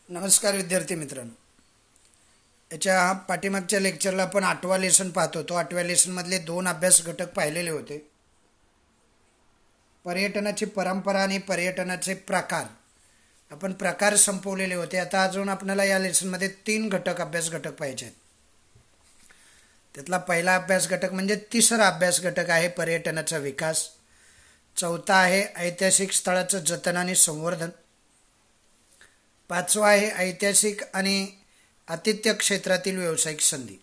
नमस्कार विद्यार्थी मित्रांनो. याच्या पाठीमागच्या लेक्चरला आपण 8वा लेसन पाहत होतो. 8व्या लेसनमधले 2 अभ्यास घटक पाहिलेले होते. पर्यटनाची परंपरा आणि पर्यटनाचे प्रकार. आपण प्रकार संपवलेले होते. आता अजून आपल्याला या लेसनमध्ये 3 अभ्यास घटक पाहिजे आहेत. त्यातला पहिला अभ्यास घटक म्हणजे तिसरा अभ्यास घटक आहे पर्यटनाचा विकास. चौथा आहे ऐतिहासिक स्थळाचं जतन आणि संवर्धन. 5वा आहे ऐतिहासिक आणि आतिथ्य क्षेत्रातील व्यावसायिक संधी.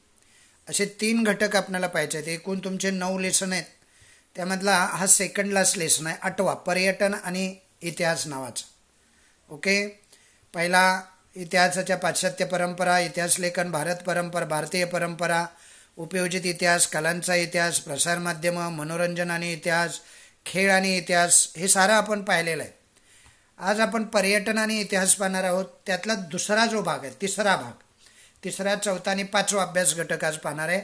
असे 3 घटक आपल्याला पाहिजे आहेत. एकूण तुमचे 9 लेसन आहेत. त्यामधला हा सेकंड लास्ट लेसन आहे, 8वा, पर्यटन आणि इतिहास नावाचा. ओके. पहिला इतिहासाच्या पाश्चात्य परंपरा, इतिहास लेखन, भारत परंपरा, भारतीय परंपरा, उपयोजित इतिहास, कलांचा इतिहास, प्रसारमाध्यमं, मनोरंजन आणि इतिहास, खेळ आणि इतिहास, हे सारं आपण पाहिलेलं आहे. आज आपण पर्यटन आणि इतिहास पाहणार आहोत. त्यातला दुसरा जो भाग आहे, तिसरा भाग, तिसरा, चौथा आणि 5वा अभ्यास घटक आज पाहणार आहे.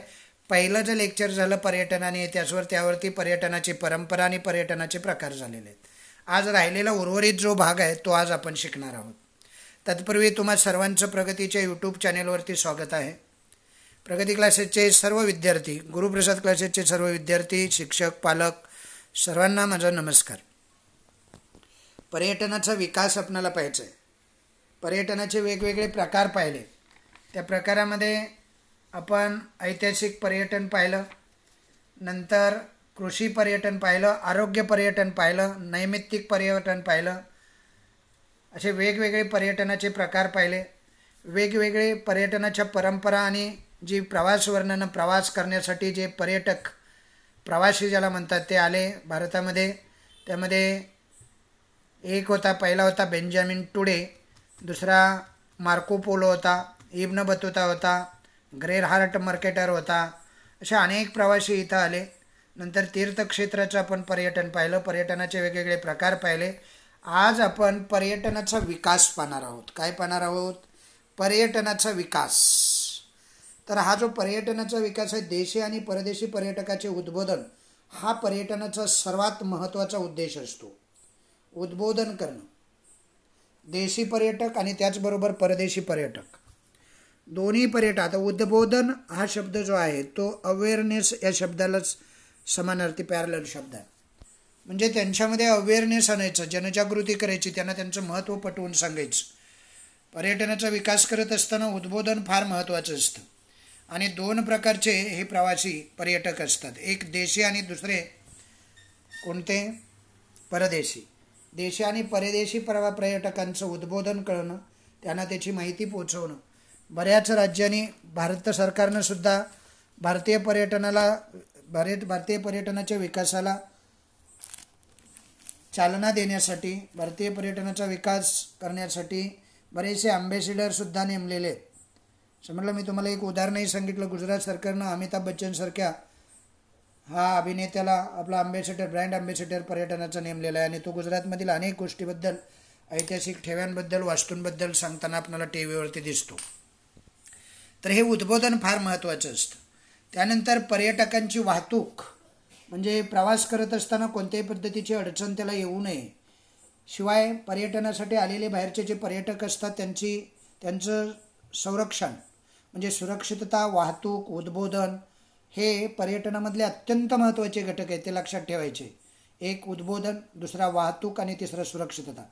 पहिलं जे लेक्चर झालं पर्यटन आणि इतिहासवर, त्यावरती पर्यटनाची परंपरा आणि पर्यटनाचे प्रकार झालेले आहेत. आज राहिलेला उर्वरित जो भाग आहे तो आज आपण शिकणार आहोत. तत्पूर्वी तुम्हा सर्वांचं प्रगतीच्या यूट्यूब चॅनेलवरती स्वागत आहे. प्रगती क्लासेसचे सर्व विद्यार्थी, गुरुप्रसाद क्लासेसचे सर्व विद्यार्थी, शिक्षक, पालक, सर्वांना माझा नमस्कार. पर्यटनाचा विकास आपल्याला पाहायचा आहे. पर्यटनाचे वेगवेगळे प्रकार पाहिले. त्या प्रकारामध्ये आपण ऐतिहासिक पर्यटन पाहिलं, नंतर कृषी पर्यटन पाहिलं, आरोग्य पर्यटन पाहिलं, नैमित्तिक पर्यटन पाहिलं. असे वेगवेगळे पर्यटनाचे प्रकार पाहिले. वेगवेगळे पर्यटनाच्या परंपरा आणि जी प्रवास वर्णनं, प्रवास करण्यासाठी जे पर्यटक, प्रवासी ज्याला म्हणतात, ते आले भारतामध्ये. त्यामध्ये एक होता, पहिला होता बेंजामिन टुडे, दुसरा मार्को पोलो होता, इब्न बतुता होता, ग्रेरहार्ट मर्केटर होता. असे अनेक प्रवासी इथं आले. नंतर तीर्थक्षेत्राचं आपण पर्यटन पाहिलं, पर्यटनाचे वेगवेगळे प्रकार पाहिले. आज आपण पर्यटनाचा विकास पाहणार आहोत. काय पाहणार आहोत? पर्यटनाचा विकास. तर हा जो पर्यटनाचा विकास आहे, देशी आणि परदेशी पर्यटकाचे उद्बोधन, हा पर्यटनाचा सर्वात महत्त्वाचा उद्देश असतो. उद्बोधन करणं, देशी पर्यटक आणि त्याचबरोबर परदेशी पर्यटक, दोन्ही पर्यटक. आता उद्बोधन हा शब्द जो आहे तो अवेअरनेस या शब्दालाच समानार्थी पॅरलल शब्द आहे. म्हणजे त्यांच्यामध्ये अवेअरनेस आणायचं, जनजागृती करायची, त्यांना त्यांचं महत्त्व पटवून सांगायचं. पर्यटनाचा विकास करत असताना उद्बोधन फार महत्त्वाचं असतं. आणि 2 प्रकारचे हे प्रवासी पर्यटक असतात, एक देशी आणि दुसरे कोणते? परदेशी. देशी आणि परदेशी पर्यटकांचं उद्बोधन करणं, त्यांना त्याची माहिती पोचवणं. बऱ्याच राज्यांनी, भारत सरकारनं सुद्धा भारतीय पर्यटनाच्या विकासाला चालना देण्यासाठी, भारतीय पर्यटनाचा विकास करण्यासाठी बरेचसे अँबॅसिडरसुद्धा नेमलेले आहेत. समजलं. मी तुम्हाला एक उदाहरणही सांगितलं. गुजरात सरकारनं अमिताभ बच्चनसारख्या हा अभिनेत्याला आपला अँबॅसिडर, ब्रँड अँबॅसिडर पर्यटनाचा नेमलेला आहे. आणि तो गुजरातमधील अनेक गोष्टीबद्दल, ऐतिहासिक ठेव्यांबद्दल, वास्तूंबद्दल सांगताना आपल्याला टी व्हीवरती दिसतो. तर हे उद्बोधन फार महत्त्वाचं असतं. त्यानंतर पर्यटकांची वाहतूक, म्हणजे प्रवास करत असताना कोणत्याही पद्धतीची अडचण त्याला येऊ नये. शिवाय पर्यटनासाठी आलेले बाहेरचे जे पर्यटक असतात त्यांचं संरक्षण, म्हणजे सुरक्षितता, वाहतूक, उद्बोधन, हे पर्यटनामधले अत्यंत महत्त्वाचे घटक आहेत. ते लक्षात ठेवायचे. एक उद्बोधन, दुसरा वाहतूक आणि तिसरा सुरक्षितता.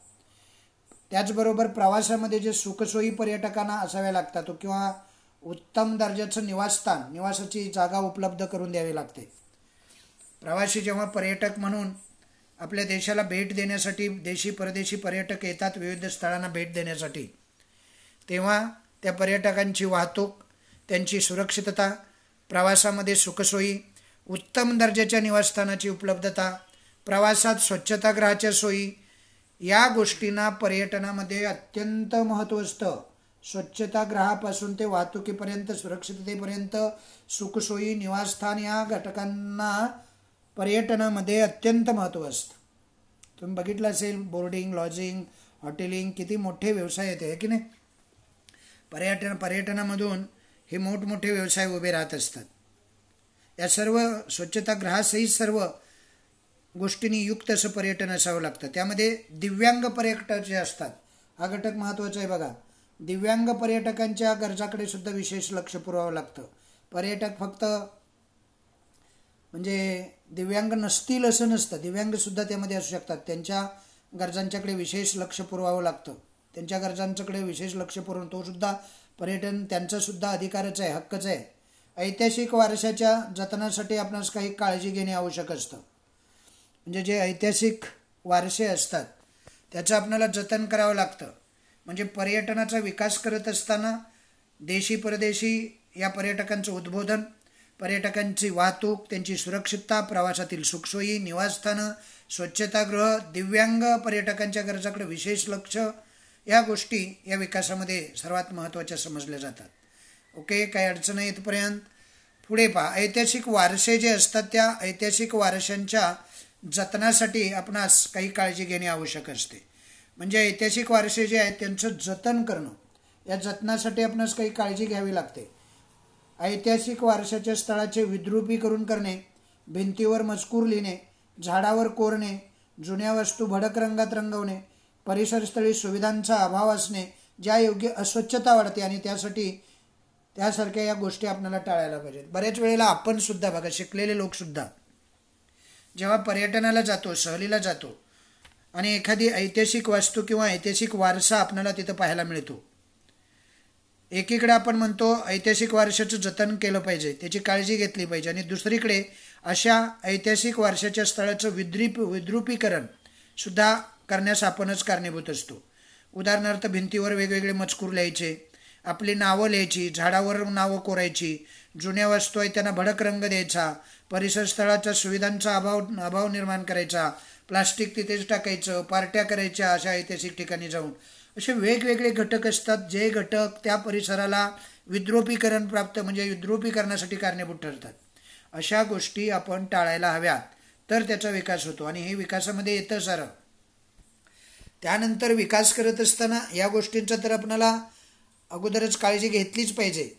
त्याचबरोबर प्रवासामध्ये जे सुखसोयी पर्यटकांना असाव्या लागतात किंवा उत्तम दर्जाचं निवासस्थान, निवासाची जागा उपलब्ध करून द्यावी लागते. प्रवासी जेव्हा पर्यटक म्हणून आपल्या देशाला भेट देण्यासाठी देशी परदेशी पर्यटक येतात विविध स्थळांना भेट देण्यासाठी, तेव्हा त्या पर्यटकांची वाहतूक, त्यांची सुरक्षितता, प्रवासामध्ये सुखसोयी, उत्तम दर्जाच्या निवासस्थानाची उपलब्धता, प्रवासात स्वच्छतागृहाच्या सोयी, या गोष्टींना पर्यटनामध्ये अत्यंत महत्त्व असतं. स्वच्छतागृहापासून ते वाहतुकीपर्यंत, सुरक्षिततेपर्यंत, सुखसोयी, निवासस्थान, या घटकांना पर्यटनामध्ये अत्यंत महत्त्व असतं. तुम्ही बघितलं असेल, बोर्डिंग, लॉजिंग, हॉटेलिंग, किती मोठे व्यवसाय येते, आहे की नाही? पर्यटनामधून हे मोठमोठे व्यवसाय उभे राहत असतात. या सर्व स्वच्छतागृहासहित सर्व गोष्टींनी युक्त असं पर्यटन असावं लागतं. त्यामध्ये दिव्यांग पर्यटक जे असतात, हा घटक महत्त्वाचा आहे. बघा, दिव्यांग पर्यटकांच्या गरजाकडे सुद्धा विशेष लक्ष पुरवावं लागतं. पर्यटक फक्त म्हणजे दिव्यांग नसतील असं नसतं, दिव्यांगसुद्धा त्यामध्ये असू शकतात. त्यांच्या गरजांच्याकडे विशेष लक्ष पुरवावं लागतं. त्यांच्या गरजांच्याकडे विशेष लक्ष पुरवून तो सुद्धा पर्यटन त्यांचासुद्धा अधिकारच आहे, हक्कच आहे. ऐतिहासिक वारशाच्या जतनासाठी आपणास काही काळजी घेणे आवश्यक असतं. म्हणजे जे ऐतिहासिक वारसे असतात त्याचं आपल्याला जतन करावं लागतं. म्हणजे पर्यटनाचा विकास करत असताना देशी परदेशी या पर्यटकांचं उद्बोधन, पर्यटकांची वाहतूक, त्यांची सुरक्षितता, प्रवासातील सुखसोयी, निवासस्थानं, स्वच्छतागृह, दिव्यांग पर्यटकांच्या गरजाकडे विशेष लक्ष, या गोष्टी या विकासामध्ये सर्वात महत्त्वाच्या समजल्या जातात. ओके, काही अडचण आहे इथपर्यंत? पुढे पहा, ऐतिहासिक वारसे जे असतात त्या ऐतिहासिक वारशांच्या जतनासाठी आपणास काही काळजी घेणे आवश्यक असते. म्हणजे ऐतिहासिक वारसे जे आहेत त्यांचं जतन करणं, या जतनासाठी आपणास काही काळजी घ्यावी लागते. ऐतिहासिक वारशाच्या स्थळाचे विद्रुपीकरण करणे, भिंतीवर मजकूर लिहिणे, झाडावर कोरणे, जुन्या वस्तू भडक रंगात रंगवणे, परिसरस्थळी सुविधांचा अभाव असणे, ज्या योग्य अस्वच्छता वाढते आणि त्यासारख्या या गोष्टी आपल्याला टाळायला पाहिजेत. बऱ्याच वेळेला आपण सुद्धा बघा, शिकलेले लोकसुद्धा जेव्हा पर्यटनाला जातो, सहलीला जातो आणि एखादी ऐतिहासिक वास्तू किंवा ऐतिहासिक वारसा आपल्याला तिथं पाहायला मिळतो, एकीकडे आपण म्हणतो ऐतिहासिक वारशाचं जतन केलं पाहिजे, त्याची काळजी घेतली पाहिजे, आणि दुसरीकडे अशा ऐतिहासिक वारशाच्या स्थळाचं विद्रुपीकरण सुद्धा करण्यास आपणच कारणीभूत असतो. उदाहरणार्थ भिंतीवर वेगवेगळे मजकूर लिहायचे, आपली नावं लिहायची, झाडावर नावं कोरायची, जुन्या वस्तू आहेत त्यांना भडक रंग द्यायचा, परिसर स्थळाच्या सुविधांचा अभाव निर्माण करायचा, प्लास्टिक तिथेच टाकायचं, पार्ट्या करायच्या अशा ऐतिहासिक ठिकाणी जाऊन. असे वेगवेगळे घटक असतात जे घटक त्या परिसराला विद्रुपीकरण प्राप्त म्हणजे विद्रुपीकरणासाठी कारणीभूत ठरतात. अशा गोष्टी आपण टाळायला हव्यात, तर त्याचा विकास होतो आणि हे विकासामध्ये येतं सारं. त्यानंतर विकास करत असताना या गोष्टींचा तर आपल्याला अगोदरच काळजी घेतलीच पाहिजे.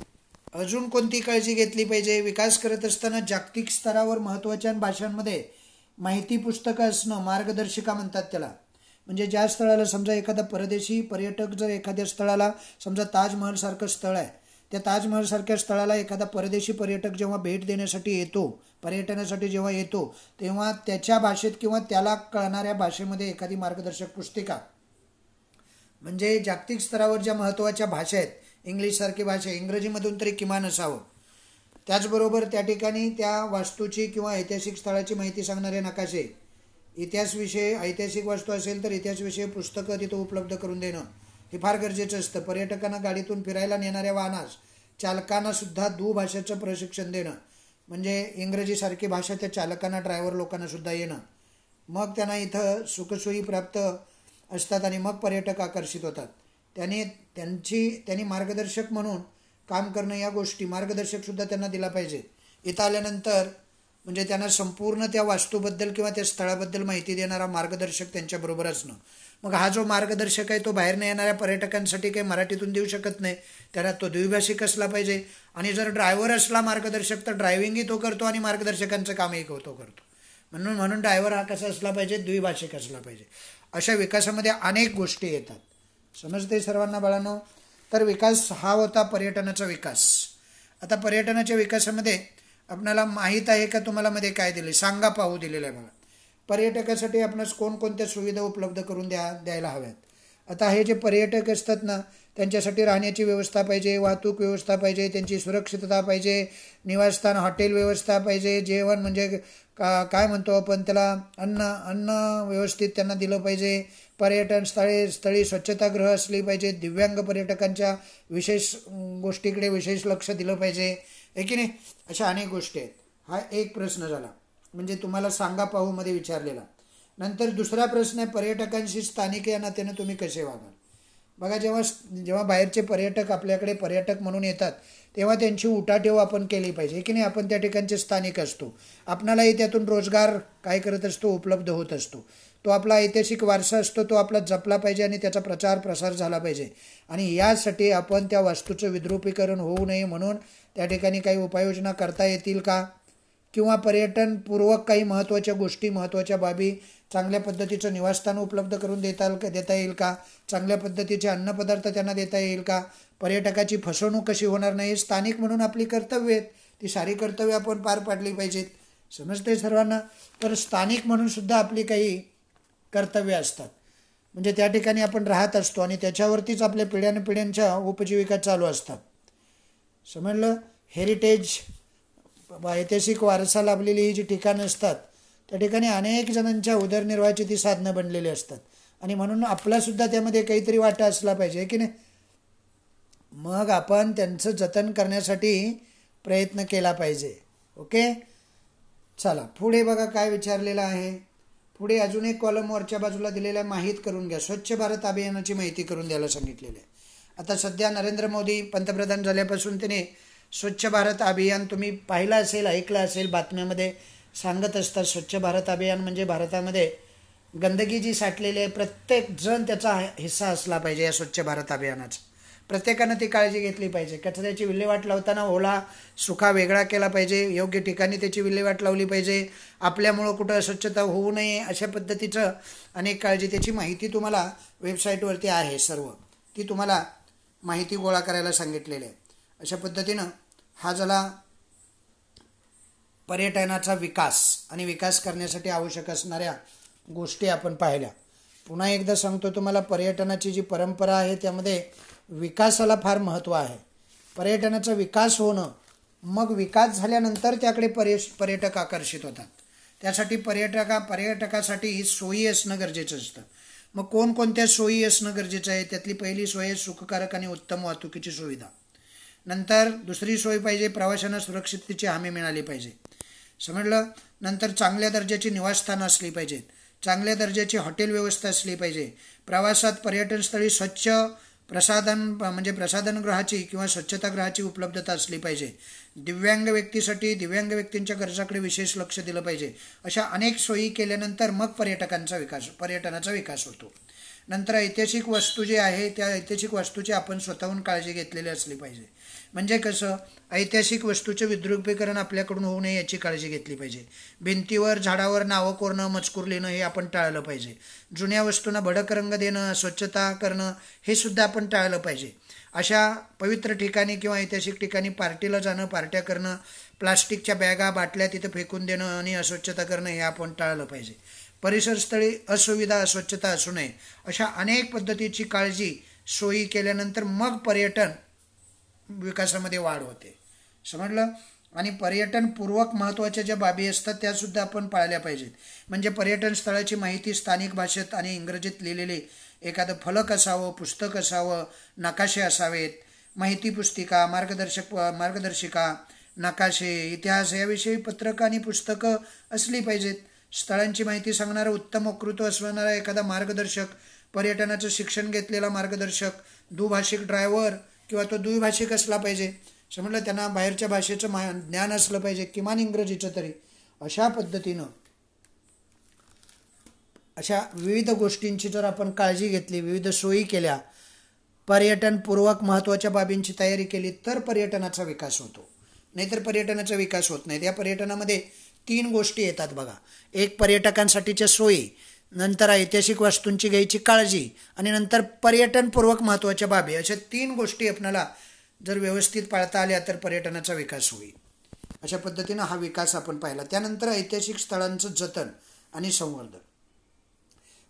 अजून कोणती काळजी घेतली पाहिजे? विकास करत असताना जागतिक स्तरावर महत्त्वाच्या भाषांमध्ये माहिती पुस्तकं असणं, मार्गदर्शिका म्हणतात त्याला. म्हणजे ज्या स्थळाला समजा एखादा परदेशी पर्यटक जर एखाद्या स्थळाला, समजा ताजमहलसारखं स्थळ आहे, त्या ताजमहलसारख्या स्थळाला एखादा परदेशी पर्यटक जेव्हा भेट देण्यासाठी येतो, पर्यटनासाठी जेव्हा येतो, तेव्हा त्याच्या भाषेत किंवा त्याला कळणाऱ्या भाषेमध्ये एखादी मार्गदर्शक पुस्तिका, म्हणजे जागतिक स्तरावर ज्या महत्त्वाच्या भाषा आहेत, इंग्लिशसारखी भाषा, इंग्रजीमधून तरी किमान असावं. त्याचबरोबर त्या ठिकाणी त्या वास्तूची किंवा ऐतिहासिक स्थळाची माहिती सांगणारे नकाशे, इतिहासविषयी, ऐतिहासिक वास्तू असेल तर इतिहासविषयी पुस्तकं तिथं उपलब्ध करून देणं हे फार गरजेचं असतं. पर्यटकांना गाडीतून फिरायला नेणाऱ्या वाहनास चालकांना सुद्धा दुभाषेचं प्रशिक्षण देणं, म्हणजे इंग्रजीसारखी भाषा त्या चालकांना, ड्रायव्हर लोकांना सुद्धा येणं. मग त्यांना इथं सुखसोयी प्राप्त असतात आणि मग पर्यटक आकर्षित होतात. त्यांनी मार्गदर्शक म्हणून काम करणं, या गोष्टी मार्गदर्शकसुद्धा त्यांना दिला पाहिजे. इथं आल्यानंतर म्हणजे त्यांना संपूर्ण त्या वास्तूबद्दल किंवा त्या स्थळाबद्दल माहिती देणारा मार्गदर्शक त्यांच्याबरोबर असणं. मग हा जो मार्गदर्शक आहे तो बाहेरनं येणाऱ्या पर्यटकांसाठी काही मराठीतून देऊ शकत नाही, त्याला तो द्विभाषिक असला पाहिजे. आणि जर ड्रायव्हर असला मार्गदर्शक तर ड्रायव्हिंगही तो करतो आणि मार्गदर्शकांचं कामही तो करतो. म्हणून ड्रायव्हर हा कसा असला पाहिजे? द्विभाषिक असला पाहिजे. अशा विकासामध्ये अनेक गोष्टी येतात. समजते सर्वांना बाळांनो? तर विकास हा होता पर्यटनाचा विकास. आता पर्यटनाच्या विकासामध्ये आपल्याला माहीत आहे का तुम्हाला मध्ये काय दिले? सांगा पाहू दिलेलं आहे बघा. पर्यटकासाठी आपणास कोणकोणत्या सुविधा उपलब्ध करून द्यायला हव्यात. आता हे जे पर्यटक असतात ना, त्यांच्यासाठी राहण्याची व्यवस्था पाहिजे, वाहतूक व्यवस्था पाहिजे, त्यांची सुरक्षितता पाहिजे, निवासस्थान हॉटेल व्यवस्था पाहिजे, जेवण म्हणजे काय म्हणतो आपण त्याला, अन्न व्यवस्थित त्यांना दिलं पाहिजे, पर्यटन स्थळी स्वच्छतागृह असली पाहिजे, दिव्यांग पर्यटकांच्या विशेष गोष्टीकडे विशेष लक्ष दिलं पाहिजे, आहे की नाही? अशा अनेक गोष्टी आहेत. हा एक प्रश्न झाला, म्हणजे तुम्हाला सांगा पाहू मध्ये विचारलेला. नंतर दुसरा प्रश्न आहे, पर्यटकांशी स्थानिक या नात्यानं तुम्ही कसे वागाल. बघा, जेव्हा बाहेरचे पर्यटक आपल्याकडे पर्यटक म्हणून येतात तेव्हा त्यांची उठाठेव आपण केली पाहिजे, की नाही? आपण त्या ठिकाणचे स्थानिक असतो, आपणालाही त्यातून रोजगार काय करत असतो, उपलब्ध होत असतो. तो आपला ऐतिहासिक वारसा असतो, तो आपला जपला पाहिजे आणि त्याचा प्रचार प्रसार झाला पाहिजे. आणि यासाठी आपण त्या वास्तूचं विद्रुपीकरण होऊ नये म्हणून त्या ठिकाणी काही उपाययोजना करता येतील का? किंवा पर्यटनपूर्वक काही महत्त्वाच्या गोष्टी, महत्त्वाच्या बाबी, चांगल्या पद्धतीचं निवासस्थान उपलब्ध करून देता येईल का, चांगल्या पद्धतीचे अन्नपदार्थ त्यांना देता येईल का, पर्यटकाची फसवणूक कशी होणार नाही, स्थानिक म्हणून आपली कर्तव्य आहेत, ती सारी कर्तव्य आपण पार पाडली पाहिजेत. समजते सर्वांना. तर स्थानिक म्हणून सुद्धा आपली काही कर्तव्य असतात. म्हणजे त्या ठिकाणी आपण राहत असतो आणि त्याच्यावरतीच आपल्या पिढ्यानपिढ्यांच्या उपजीविका चालू असतात. समजलं. हेरिटेज, ऐतिहासिक वारसा लाभलेली ही जी ठिकाणं असतात त्या ठिकाणी अनेक जणांच्या उदरनिर्वाहाची ती साधनं बनलेली असतात आणि म्हणून आपलासुद्धा त्यामध्ये काहीतरी वाटा असला पाहिजे की नाही. मग आपण त्यांचं जतन करण्यासाठी प्रयत्न केला पाहिजे. ओके. चला पुढे बघा काय विचारलेलं आहे. पुढे अजून एक कॉलम वरच्या बाजूला दिलेला आहे, माहीत करून घ्या. स्वच्छ भारत अभियानाची माहिती करून द्यायला सांगितलेली आहे. आता सध्या नरेंद्र मोदी पंतप्रधान झाल्यापासून त्याने स्वच्छ भारत अभियान तुम्ही पाहिलं असेल, ऐकलं असेल, बातम्यामध्ये सांगत असतात. स्वच्छ भारत अभियान म्हणजे भारतामध्ये गंदगी जी साठलेली आहे प्रत्येक जण त्याचा हिस्सा असला पाहिजे या स्वच्छ भारत अभियानाचा. प्रत्येकानं ती काळजी घेतली पाहिजे. कचऱ्याची विल्हेवाट लावताना ओला सुका वेगळा केला पाहिजे, योग्य ठिकाणी त्याची विल्हेवाट लावली पाहिजे. आपल्यामुळं कुठं अस्वच्छता होऊ नये अशा पद्धतीचं अनेक काळजी, त्याची माहिती तुम्हाला वेबसाईटवरती आहे सर्व, ती तुम्हाला माहिती गोळा करायला सांगितलेली आहे. अशा पद्धतीनं हा झाला पर्यटनाचा विकास आणि विकास करण्यासाठी आवश्यक असणाऱ्या गोष्टी आपण पाहिल्या. पुन्हा एकदा सांगतो तुम्हाला, पर्यटनाची जी परंपरा आहे त्यामध्ये विकासाला फार महत्त्व आहे. पर्यटनाचा विकास होणं, मग विकास झाल्यानंतर त्याकडे पर्यटक आकर्षित होतात. त्यासाठी पर्यटकासाठी सोयी असणं गरजेचं असतं. मग कोणकोणत्या सोयी असणं गरजेचं आहे. त्यातली पहिली सोय आहे सुखकारक आणि उत्तम वाहतुकीची सुविधा. नंतर दुसरी सोय पाहिजे, प्रवाशांना सुरक्षिततेची हमी मिळाली पाहिजे. समजलं. नंतर चांगल्या दर्जाची निवासस्थानं असली पाहिजेत, चांगल्या दर्जाची हॉटेल व्यवस्था असली पाहिजे. प्रवासात पर्यटनस्थळी स्वच्छ प्रसाधनगृहाची किंवा स्वच्छतागृहाची उपलब्धता असली पाहिजे. दिव्यांग व्यक्तींच्या गरजाकडे विशेष लक्ष दिलं पाहिजे. अशा अनेक सोयी केल्यानंतर मग पर्यटनाचा विकास होतो. नंतर ऐतिहासिक वस्तू जे आहे त्या ऐतिहासिक वस्तूची आपण स्वतःहून काळजी घेतलेली असली पाहिजे. म्हणजे कसं, ऐतिहासिक वस्तूचे विद्रुपीकरण आपल्याकडून होऊ नये याची काळजी घेतली पाहिजे. भिंतीवर झाडावर नावं कोरणं, मजकूर लिहिणं हे आपण टाळलं पाहिजे. जुन्या वस्तूंना भडक रंग देणं, स्वच्छता करणं हे सुद्धा आपण टाळलं पाहिजे. अशा पवित्र ठिकाणी किंवा ऐतिहासिक ठिकाणी पार्टीला जाणं, पार्ट्या करणं, प्लास्टिकच्या बॅगा बाटल्या तिथं फेकून देणं आणि अस्वच्छता करणं हे आपण टाळलं पाहिजे. परिसरस्थळी असुविधा, अस्वच्छता असू नये. अशा अनेक पद्धतीची काळजी सोयी केल्यानंतर मग पर्यटन विकासामध्ये वाढ होते. समजलं. आणि पर्यटनपूर्वक महत्त्वाच्या ज्या बाबी असतात त्यासुद्धा आपण पाळल्या पाहिजेत. म्हणजे पर्यटन स्थळाची माहिती स्थानिक भाषेत आणि इंग्रजीत लिहिलेली एखादं फलक असावं, पुस्तक असावं, नकाशे असावेत, माहिती पुस्तिका, मार्गदर्शिका, नकाशे, इतिहास याविषयी पत्रकं आणि पुस्तकं असली पाहिजेत. स्थळांची माहिती सांगणारा उत्तम वक्तृत्व असणारा एखादा मार्गदर्शक, पर्यटनाचं शिक्षण घेतलेला मार्गदर्शक, दुभाषिक ड्रायव्हर किंवा तो द्विभाषिक असला पाहिजे. समजलं. त्यांना बाहेरच्या भाषेचं ज्ञान असलं पाहिजे, किमान इंग्रजीचं तरी. अशा पद्धतीनं अशा विविध गोष्टींची जर आपण काळजी घेतली, विविध सोयी केल्या, पर्यटनपूर्वक महत्त्वाच्या बाबींची तयारी केली तर पर्यटनाचा विकास होतो. नाहीतर पर्यटनाचा विकास होत नाही. या पर्यटनामध्ये 3 गोष्टी येतात बघा. एक पर्यटकांसाठीच्या सोयी, नंतर ऐतिहासिक वस्तूंची घ्यायची काळजी आणि नंतर पर्यटनपूर्वक महत्त्वाच्या बाबी. अशा 3 गोष्टी आपल्याला जर व्यवस्थित पाळता आल्या तर पर्यटनाचा विकास होईल. अशा पद्धतीनं हा विकास आपण पाहिला. त्यानंतर ऐतिहासिक स्थळांचं जतन आणि संवर्धन.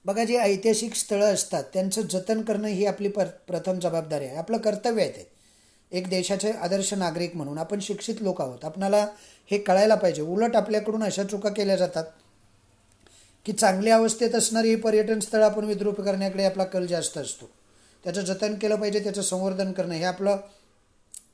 बघा, जी ऐतिहासिक स्थळं असतात त्यांचं जतन करणं ही आपली प्रथम जबाबदारी आहे, आपलं कर्तव्य आहे. ते एक देशाचे आदर्श नागरिक म्हणून आपण शिक्षित लोक आहोत, आपणाला हे कळायला पाहिजे. उलट आपल्याकडून अशा चुका केल्या जातात की चांगल्या अवस्थेत असणारी ही पर्यटन स्थळं आपण विद्रूप करण्याकडे आपला कल जास्त असतो. त्याचं जतन केलं पाहिजे, त्याचं संवर्धन करणं हे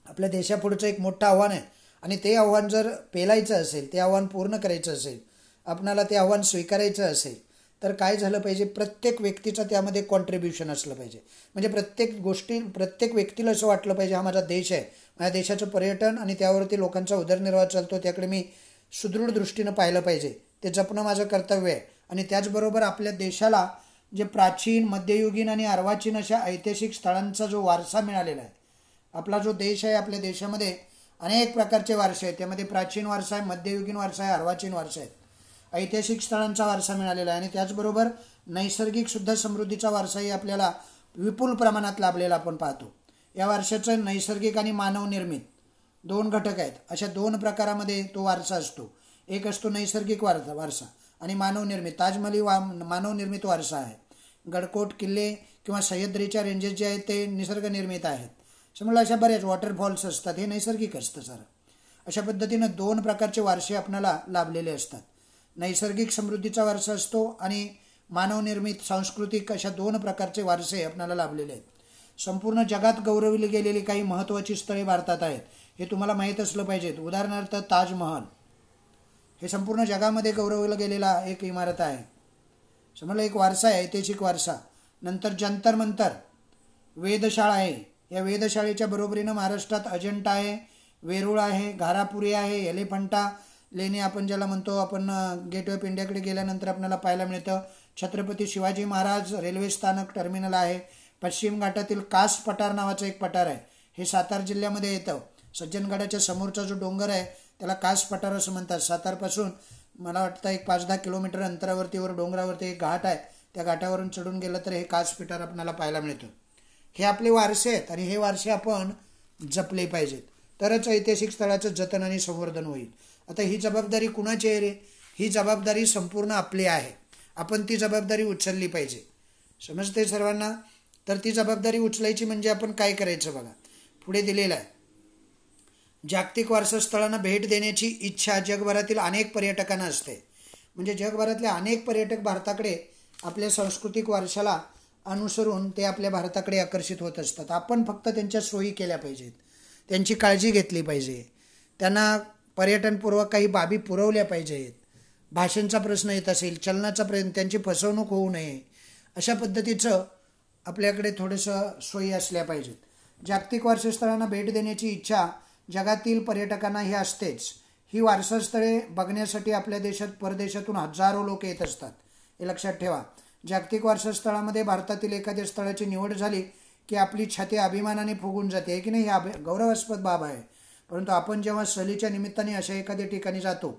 आपल्या देशापुढचं एक मोठं आव्हान आहे. आणि ते आव्हान जर पेलायचं असेल, ते आव्हान पूर्ण करायचं असेल, आपणाला ते आव्हान स्वीकारायचं असेल तर काय झालं पाहिजे, प्रत्येक व्यक्तीचं त्यामध्ये कॉन्ट्रीब्युशन असलं पाहिजे. म्हणजे प्रत्येक व्यक्तीला असं वाटलं पाहिजे हा माझा देश आहे, माझ्या देशाचं पर्यटन आणि त्यावरती लोकांचा उदरनिर्वाह चालतो, त्याकडे मी सुदृढ दृष्टीनं पाहिलं पाहिजे, ते जपणं माझं कर्तव्य आहे. आणि त्याचबरोबर आपल्या देशाला जे प्राचीन, मध्ययुगीन आणि अर्वाचीन अशा ऐतिहासिक स्थळांचा जो वारसा मिळालेला आहे, आपला जो देश आहे, आपल्या देशामध्ये अनेक प्रकारचे वारसे आहेत. त्यामध्ये प्राचीन वारसा आहे, मध्ययुगीन वारसा आहे, अर्वाचीन वारसा आहेत. ऐतिहासिक स्थळांचा वारसा मिळालेला आहे आणि त्याचबरोबर नैसर्गिक सुद्धा समृद्धीचा वारसाही आपल्याला विपुल प्रमाणात लाभलेला आपण पाहतो. या वारशाचं नैसर्गिक आणि मानवनिर्मित 2 घटक आहेत. अशा 2 प्रकारामध्ये तो वारसा असतो. एक असतो नैसर्गिक वारसा आणि मानवनिर्मित. ताजमहल मानवनिर्मित वारसा आहे. गडकोट, किल्ले किंवा सह्याद्रीच्या रेंजेस जे आहेत ते निसर्गनिर्मित आहेत. समजा अशा बऱ्याच वॉटरफॉल्स असतात, हे नैसर्गिक असतं सर. अशा पद्धतीनं 2 प्रकारचे वारसे आपल्याला लाभलेले असतात. नैसर्गिक समृद्धीचा वारसा असतो आणि मानवनिर्मित सांस्कृतिक अशा 2 प्रकारचे वारसे आपल्याला लाभलेले आहेत. संपूर्ण जगात गौरवली गेलेली काही महत्त्वाची स्थळे भारतात आहेत, हे तुम्हाला माहीत असलं पाहिजे. उदाहरणार्थ ताजमहल हे संपूर्ण जगामध्ये गौरवला गेलेला एक इमारत आहे. समजलं, एक वारसा आहे, ऐतिहासिक वारसा. नंतर जंतर मंतर वेधशाळा आहे. या वेधशाळेच्या बरोबरीनं महाराष्ट्रात अजंठा आहे, वेरूळ आहे, घारापुरी आहे, एलिफंटा लेणी आपण ज्याला म्हणतो. आपण गेटवे ऑफ इंडियाकडे गेल्यानंतर आपल्याला पाहायला मिळतं. छत्रपती शिवाजी महाराज रेल्वे स्थानक टर्मिनल आहे. पश्चिम घाटातील कास पठार नावाचं एक पठार आहे, हे सातारा जिल्ह्यामध्ये येतं. सज्जनगडाच्या समोरचा जो डोंगर आहे त्याला कास पठार असं म्हणतात. सातारपासून मला वाटतं एक 5-10 किलोमीटर अंतरावरती डोंगरावरती एक घाट आहे. त्या घाटावरून चढून गेलं तर हे कास पठार आपल्याला पाहायला मिळतं. हे आपले वारसे आहेत आणि हे वारसे आपण जपले पाहिजेत, तरच ऐतिहासिक स्थळाचं जतन आणि संवर्धन होईल. आता ही जबाबदारी कुणाची आहे रे? ही जबाबदारी संपूर्ण आपली आहे. आपण ती जबाबदारी उचलली पाहिजे. समजते सर्वांना? तर ती जबाबदारी उचलायची म्हणजे आपण काय करायचं बघा. पुढे दिलेलं आहे, जागतिक वारसा स्थळांना भेट देण्याची इच्छा जगभरातील अनेक पर्यटकांना असते. म्हणजे जगभरातले अनेक पर्यटक भारताकडे आपल्या सांस्कृतिक वारशाला अनुसरून ते आपल्या भारताकडे आकर्षित होत असतात. आपण फक्त त्यांच्या सोयी केल्या पाहिजेत, त्यांची काळजी घेतली पाहिजे, त्यांना पर्यटनपूर्वक काही बाबी पुरवल्या पाहिजेत. भाषेचा प्रश्न येत असेल, चलनाचा प्रयत्न, त्यांची फसवणूक होऊ नये, अशा पद्धतीचं आपल्याकडे थोडंसं सोयी असल्या पाहिजेत. जागतिक वारसास्थळांना भेट देण्याची इच्छा जगातील पर्यटकांना ही असतेच. ही वारसास्थळे बघण्यासाठी आपल्या देशात परदेशातून हजारो लोक येत असतात, हे लक्षात ठेवा. जागतिक वारसास्थळामध्ये भारतातील एखाद्या स्थळाची निवड झाली की आपली छाती अभिमानाने फुगून जाते, की नाही? ही गौरवास्पद बाब आहे. परंतु आपण जेव्हा सहलीच्या निमित्ताने अशा एखाद्या ठिकाणी जातो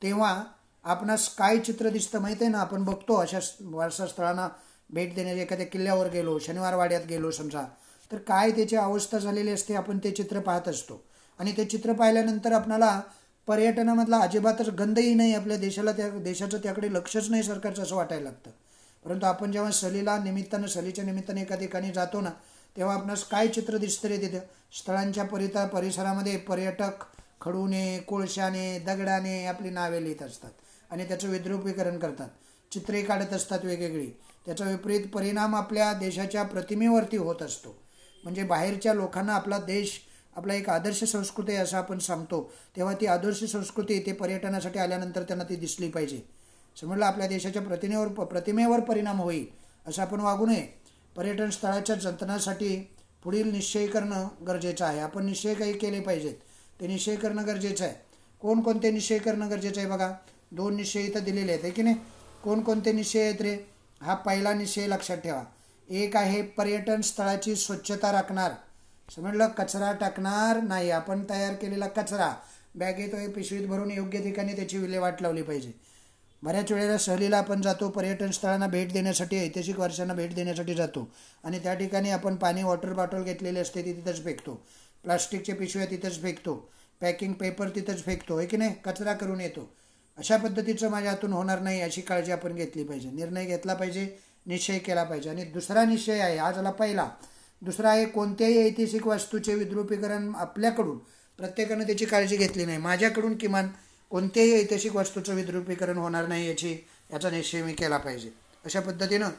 तेव्हा आपणास काय चित्र दिसतं माहिती आहे ना? आपण बघतो अशा वारसास्थळांना भेट देण्याच्या, एखाद्या किल्ल्यावर गेलो, शनिवार वाड्यात गेलो समजा, तर काय त्याची अवस्था झालेली असते आपण ते चित्र पाहत असतो. आणि ते चित्र पाहिल्यानंतर आपल्याला पर्यटनामधला अजिबातच गंधही नाही, आपल्या देशाचं त्याकडे लक्षच नाही सरकारचं, असं वाटायला लागतं. परंतु आपण जेव्हा सहलीच्या निमित्ताने एका ठिकाणी जातो ना, तेव्हा आपणास काय चित्र दिसतं रे तिथं? स्थळांच्या परिसरामध्ये पर्यटक खडूने, कोळशाने, दगडाने आपली नावे लिहित असतात आणि त्याचं विद्रुपीकरण करतात, चित्रे काढत असतात वेगवेगळी. त्याचा विपरीत परिणाम आपल्या देशाच्या प्रतिमेवरती होत असतो. म्हणजे बाहेरच्या लोकांना आपला देश, आपला एक आदर्श संस्कृती आहे असं आपण सांगतो, तेव्हा ती आदर्श संस्कृती ते पर्यटनासाठी आल्यानंतर त्यांना ती दिसली पाहिजे. समजलं? आपल्या देशाच्या प्रतिमेवर परिणाम होईल असं आपण वागू नये. पर्यटन स्थळाच्या जतनासाठी पुढील निश्चय करणं गरजेचं आहे. आपण निश्चय काही केले पाहिजेत, ते निश्चय करणं गरजेचं आहे. कोणकोणते निश्चय करणं गरजेचं आहे बघा. 2 निश्चय इथं दिलेले आहेत, आहे की नाही? कोणकोणते निश्चय आहेत रे? हा पहिला निश्चय लक्षात ठेवा. एक आहे पर्यटन स्थळाची स्वच्छता राखणार. समजलं? कचरा टाकणार नाही. आपण तयार केलेला कचरा बॅगेत पिशवीत भरून योग्य ठिकाणी त्याची विल्हेवाट लावली पाहिजे. बऱ्याच वेळेला सहलीला आपण जातो, पर्यटन स्थळांना भेट देण्यासाठी, ऐतिहासिक वारशांना भेट देण्यासाठी जातो आणि त्या ठिकाणी आपण पाणी, वॉटर बॉटल घेतलेली असते ती तिथंच फेकतो, प्लास्टिकच्या पिशव्या तिथंच फेकतो, पॅकिंग पेपर तिथंच फेकतो, आहे की नाही? कचरा करून येतो. अशा पद्धतीचं माझ्या हातून होणार नाही अशी काळजी आपण घेतली पाहिजे. निर्णय घेतला पाहिजे, निश्चय केला पाहिजे. आणि दुसरा निश्चय आहे, हा झाला पहिला. दुसरा आहे, कोणत्याही ऐतिहासिक वस्तूचे विद्रुपीकरण आपल्याकडून प्रत्येकानं त्याची काळजी घेतली नाही. माझ्याकडून किमान कोणत्याही ऐतिहासिक वस्तूचं विद्रुपीकरण होणार नाही याचा निश्चय मी केला पाहिजे. अशा पद्धतीनं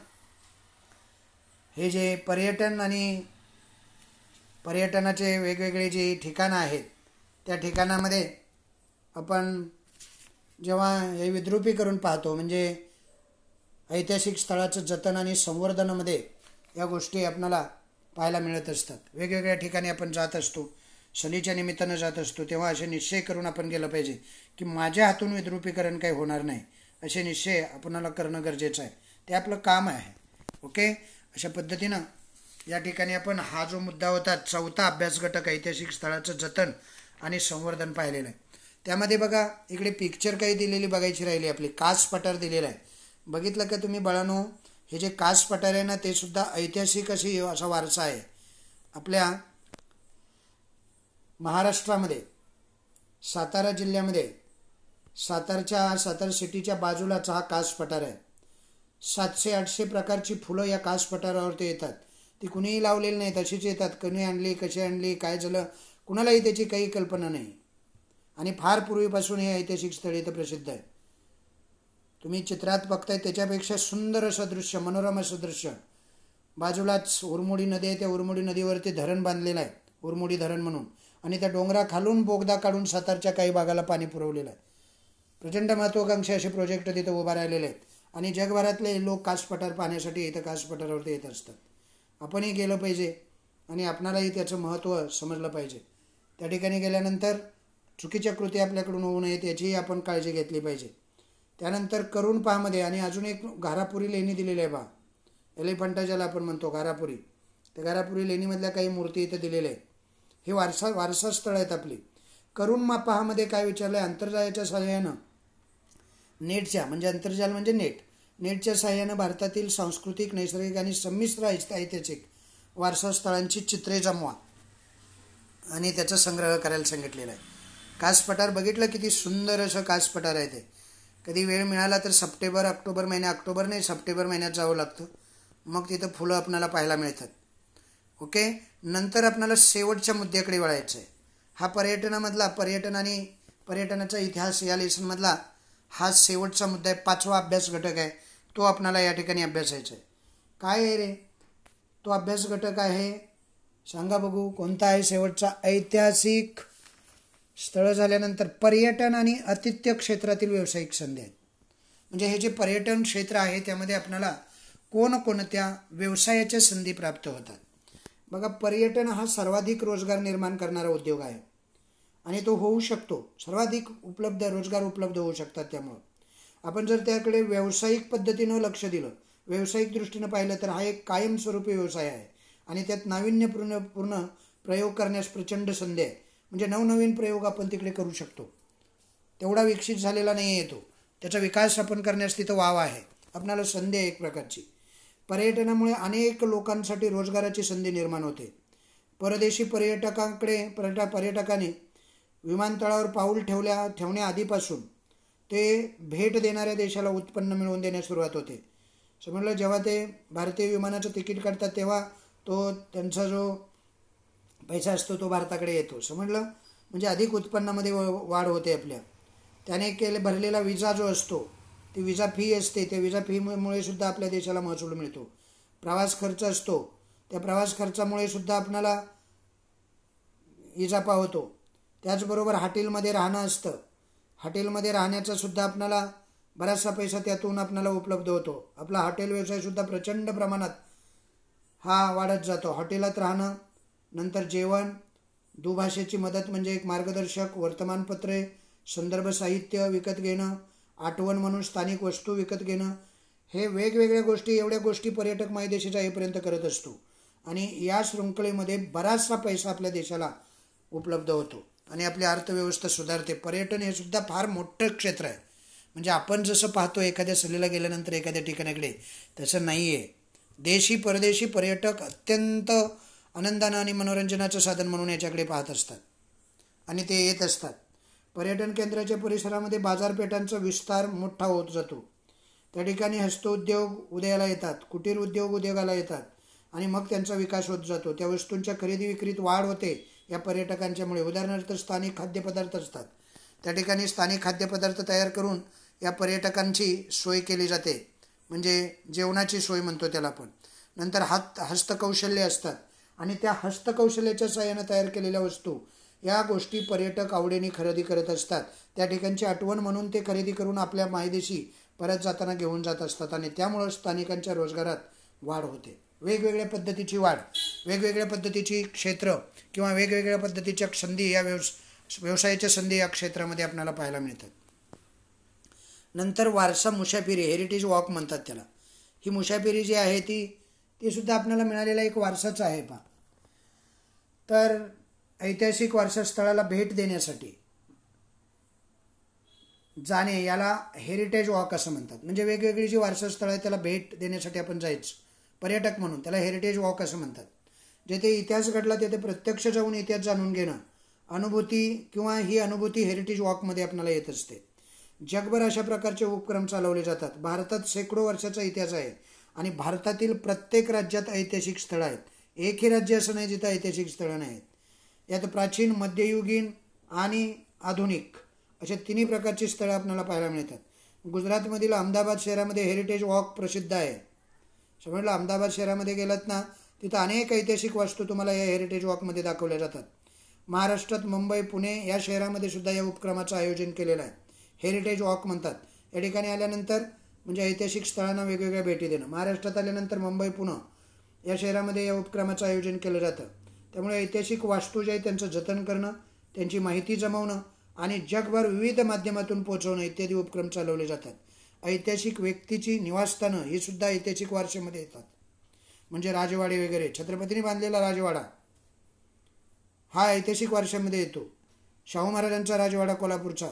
हे जे पर्यटन आणि पर्यटनाचे वेगवेगळे जे ठिकाणं आहेत त्या ठिकाणामध्ये आपण जेव्हा हे विद्रुपीकरण पाहतो, म्हणजे ऐतिहासिक स्थळाचं जतन आणि संवर्धनामध्ये या गोष्टी आपल्याला पाहायला मिळत असतात. वेगवेगळ्या ठिकाणी आपण जात असतो, सहलीच्या निमित्तानं जात असतो, तेव्हा असे निश्चय करून आपण गेलं पाहिजे की माझ्या हातून विद्रुपीकरण काही होणार नाही, असे निश्चय आपणाला करणं गरजेचं आहे. ते आपलं काम आहे. ओके, अशा पद्धतीनं या ठिकाणी आपण हा जो मुद्दा होता, 4था अभ्यास घटक ऐतिहासिक स्थळाचं जतन आणि संवर्धन पाहिलेलं आहे. त्यामध्ये बघा इकडे पिक्चर काही दिलेली बघायची राहिली आपली. कास पठार दिलेला आहे. बघितलं का तुम्ही बाळांनो? हे जे कास पठार आहे ना ते सुद्धा ऐतिहासिक असा वारसा आहे. आपल्या महाराष्ट्रामध्ये सातारा जिल्ह्यामध्ये सातारा सिटीच्या बाजूलाच हा कास पठार आहे. 700-800 प्रकारची फुलं या कास पठारावरती येतात. ती कुणीही लावलेली नाही, तशीच येतात. कोणी आणली, कशी आणली, काय झालं, कुणालाही त्याची काही कल्पना नाही. आणि फार पूर्वीपासून हे ऐतिहासिक स्थळ इथं प्रसिद्ध आहे. तुम्ही चित्रात बघताय त्याच्यापेक्षा सुंदर असं दृश्य, मनोरम असं दृश्य. बाजूलाच उरमोडी नदी आहे. त्या उरमोडी नदीवरती धरण बांधलेलं आहे, उरमोडी धरण म्हणून. आणि त्या डोंगराखालून बोगदा काढून सातारच्या काही भागाला पाणी पुरवलेलं आहे. प्रचंड महत्त्वाकांक्षी असे प्रोजेक्ट तिथं उभा राहिलेले आहेत. आणि जगभरातले लोक कास पठार पाहण्यासाठी इथं कास पठारावरती येत असतात. आपणही गेलं पाहिजे आणि आपणालाही त्याचं महत्त्व समजलं पाहिजे. त्या ठिकाणी गेल्यानंतर चुकीच्या कृती आपल्याकडून होऊ नयेत याचीही आपण काळजी घेतली पाहिजे. त्यानंतर करुण पहामध्ये आणि अजून एक घारापुरी लेणी दिलेली आहे पहा. एलिफंटा ज्याला आपण म्हणतो घारापुरी. त्या घारापुरी लेणीमधल्या काही मूर्ती इथं दिलेल्या आहेत. हे वारसा स्थळ आहेत आपली. करुण पहामध्ये काय विचारलं आहे? आंतरजालाच्या सहाय्यानं नेटच्या म्हणजे आंतरजाल म्हणजे नेटच्या सहाय्यानं भारतातील सांस्कृतिक, नैसर्गिक आणि संमिश्र ऐतिहासिक वारसा स्थळांची चित्रे जमवा आणि त्याचा संग्रह करायला सांगितलेला आहे. कास पठार बघितलं किती सुंदर असं कास पठार आहे ते. कधी वेळ मिळाला तर ऑक्टोबर महिन्यात जावं लागतं. मग तिथं फुलं आपल्याला पाहायला मिळतात. ओके. नंतर आपल्याला शेवटच्या मुद्द्याकडे वळायचं आहे. हा पर्यटन आणि पर्यटनाचा इतिहास या लेसनमधला हा शेवटचा मुद्दा आहे. 5वा अभ्यास घटक आहे. तो आपल्याला या ठिकाणी अभ्यासायचा आहे. काय आहे रे तो अभ्यास घटक? आहे सांगा बघू कोणता आहे शेवटचा? ऐतिहासिक स्थळं झाल्यानंतर पर्यटन आणि आतिथ्य क्षेत्रातील व्यावसायिक संधी आहेत. म्हणजे हे जे पर्यटन क्षेत्र आहे त्यामध्ये आपल्याला कोणकोणत्या व्यवसायाच्या संधी प्राप्त होतात. बघा, पर्यटन हा सर्वाधिक रोजगार निर्माण करणारा उद्योग आहे आणि तो होऊ शकतो. सर्वाधिक रोजगार उपलब्ध होऊ शकतात. त्यामुळं आपण जर त्याकडे व्यावसायिक पद्धतीनं लक्ष दिलं, व्यावसायिक दृष्टीनं पाहिलं तर हा एक कायमस्वरूपी व्यवसाय आहे आणि त्यात नाविन्यपूर्ण प्रयोग करण्यास प्रचंड संधी आहे. म्हणजे नवनवीन प्रयोग आपण तिकडे करू शकतो. तेवढा विकसित झालेला नाही आहे तो. त्याचा विकास आपण करण्यास तिथं वाव आहे. आपणाला संधी आहे एक प्रकारची. पर्यटनामुळे अनेक लोकांसाठी रोजगाराची संधी निर्माण होते. परदेशी पर्यटकाने विमानतळावर पाऊल ठेवण्याआधीपासून ते भेट देणाऱ्या देशाला उत्पन्न मिळवून देण्यास सुरुवात होते. समजलं, जेव्हा ते भारतीय विमानाचं तिकीट काढतात तेव्हा तो त्यांचा जो पैसा असतो तो भारताकडे येतो. समजलं, म्हणजे अधिक उत्पन्नामध्ये वाढ होते आपल्या. त्याने भरलेला विजा जो असतो, ती विजा फी असते, त्या विजा फीमुळे सुद्धा आपल्या देशाला महसूल मिळतो. प्रवास खर्च असतो, त्या प्रवास खर्चामुळे सुद्धा आपणाला इजाफा होतो. त्याचबरोबर हॉटेलमध्ये राहणं असतं, हॉटेलमध्ये राहण्याचा सुद्धा आपणाला बराचसा पैसा त्यातून आपणाला उपलब्ध होतो. आपला हॉटेल व्यवसायसुद्धा प्रचंड प्रमाणात हा वाढत जातो. हॉटेलात राहणं, नंतर जेवण, दुभाषेची मदत म्हणजे एक मार्गदर्शक, वर्तमानपत्रे, संदर्भ साहित्य विकत घेणं, आठवण म्हणून स्थानिक वस्तू विकत घेणं, हे वेगवेगळ्या गोष्टी, एवढ्या गोष्टी पर्यटक मायदेशीच्या येईपर्यंत करत असतो. आणि या शृंखलेमध्ये बराचसा पैसा आपल्या देशाला उपलब्ध होतो आणि आपली अर्थव्यवस्था सुधारते. पर्यटन हे सुद्धा फार मोठं क्षेत्र आहे. म्हणजे आपण जसं पाहतो एखाद्या सहलीला गेल्यानंतर एखाद्या ठिकाणाकडे, तसं नाही आहे. देशी परदेशी पर्यटक अत्यंत आनंदानं आणि मनोरंजनाचं साधन म्हणून याच्याकडे पाहत असतात आणि ते येत असतात. पर्यटन केंद्राच्या परिसरामध्ये बाजारपेठांचा विस्तार मोठा होत जातो. त्या ठिकाणी हस्तउद्योग उदयाला येतात, कुटीर उद्योग उद्योगाला येतात आणि मग त्यांचा विकास होत जातो. त्या वस्तूंच्या खरेदी विक्रीत वाढ होते या पर्यटकांच्यामुळे. उदाहरणार्थ स्थानिक खाद्यपदार्थ असतात, त्या ठिकाणी स्थानिक खाद्यपदार्थ तयार करून या पर्यटकांची सोय केली जाते, म्हणजे जेवणाची सोय म्हणतो त्याला आपण. नंतर हस्तकौशल्य असतात आणि त्या हस्तकौशल्याच्या सहाय्यानं तयार केलेल्या वस्तू या गोष्टी पर्यटक आवडीने खरेदी करत असतात. त्या ठिकाणची आठवण म्हणून ते खरेदी करून आपल्या मायदेशी परत जाताना घेऊन जात असतात आणि त्यामुळं स्थानिकांच्या रोजगारात वाढ होते. वेगवेगळ्या पद्धतीची वाढ, वेगवेगळ्या पद्धतीची क्षेत्र किंवा वेगवेगळ्या पद्धतीच्या संधी या व्यवसायाच्या संधी या क्षेत्रामध्ये आपल्याला पाहायला मिळतात. नंतर वारसा मुसाफिरी, हेरिटेज वॉक म्हणतात त्याला. ही मुसाफिरी जी आहे ती सुद्धा आपल्याला मिळालेला एक वारसाच आहे पहा. तर ऐतिहासिक वारसास्थळाला भेट देण्यासाठी जाणे याला हेरिटेज वॉक असं म्हणतात. म्हणजे वेगवेगळी जी वारसास्थळं आहेत त्याला भेट देण्यासाठी आपण जायचं पर्यटक म्हणून, त्याला हेरिटेज वॉक असं म्हणतात. जेथे इतिहास घडला तेथे प्रत्यक्ष जाऊन इतिहास जाणून घेणं अनुभूती किंवा ही अनुभूती हेरिटेज वॉकमध्ये आपल्याला येत असते. जगभर अशा प्रकारचे उपक्रम चालवले जातात. भारतात शेकडो वर्षाचा इतिहास आहे आणि भारतातील प्रत्येक राज्यात ऐतिहासिक स्थळं आहेत. एकही राज्य असं नाही जिथं ऐतिहासिक स्थळं नाहीत. यात प्राचीन, मध्ययुगीन आणि आधुनिक अशा तिन्ही प्रकारची स्थळं आपल्याला पाहायला मिळतात. गुजरातमधील अहमदाबाद शहरामध्ये हेरिटेज वॉक प्रसिद्ध आहे. समजलं, अहमदाबाद शहरामध्ये गेलात ना तिथं अनेक ऐतिहासिक वास्तू तुम्हाला या हेरिटेज वॉकमध्ये दाखवल्या जातात. महाराष्ट्रात मुंबई, पुणे या शहरामध्ये सुद्धा या उपक्रमाचं आयोजन केलेलं आहे. हेरिटेज वॉक म्हणतात. या ठिकाणी आल्यानंतर म्हणजे ऐतिहासिक स्थळांना वेगवेगळ्या भेटी देणं. महाराष्ट्रात आल्यानंतर मुंबई, पुणे या शहरामध्ये या उपक्रमाचं आयोजन केलं जातं. त्यामुळे ऐतिहासिक वास्तू जे आहेत त्यांचं जतन करणं, त्यांची माहिती जमवणं आणि जगभर विविध माध्यमातून पोहोचवणं इत्यादी उपक्रम चालवले जातात. ऐतिहासिक व्यक्तीची निवासस्थानं ही सुद्धा ऐतिहासिक वारशामध्ये येतात. म्हणजे राजवाडे वगैरे, छत्रपतींनी बांधलेला राजवाडा हा ऐतिहासिक वारशामध्ये येतो. शाहू महाराजांचा राजवाडा कोल्हापूरचा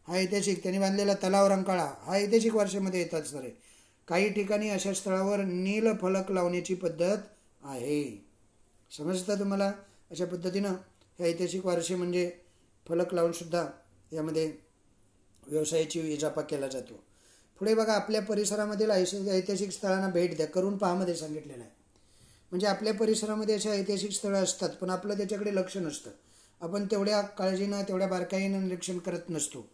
हा ऐतिहासिक, त्यांनी बांधलेला तलाव, रंकाळा हा ऐतिहासिक वारशामध्ये येतात. सर काही ठिकाणी अशा स्थळावर नील फलक लावण्याची पद्धत आहे. समजतं तुम्हाला? अशा पद्धतीनं हे ऐतिहासिक वारसे म्हणजे फलक लावून सुद्धा यामध्ये व्यवसायाची इजाफा केला जातो. पुढे बघा, आपल्या परिसरामधील ऐतिहासिक स्थळांना भेट द्या, करून पहामध्ये सांगितलेलं आहे. म्हणजे आपल्या परिसरामध्ये अशा ऐतिहासिक स्थळं असतात पण आपलं त्याच्याकडे लक्ष नसतं. आपण तेवढ्या काळजीनं तेवढ्या बारकाईनं निरीक्षण करत नसतो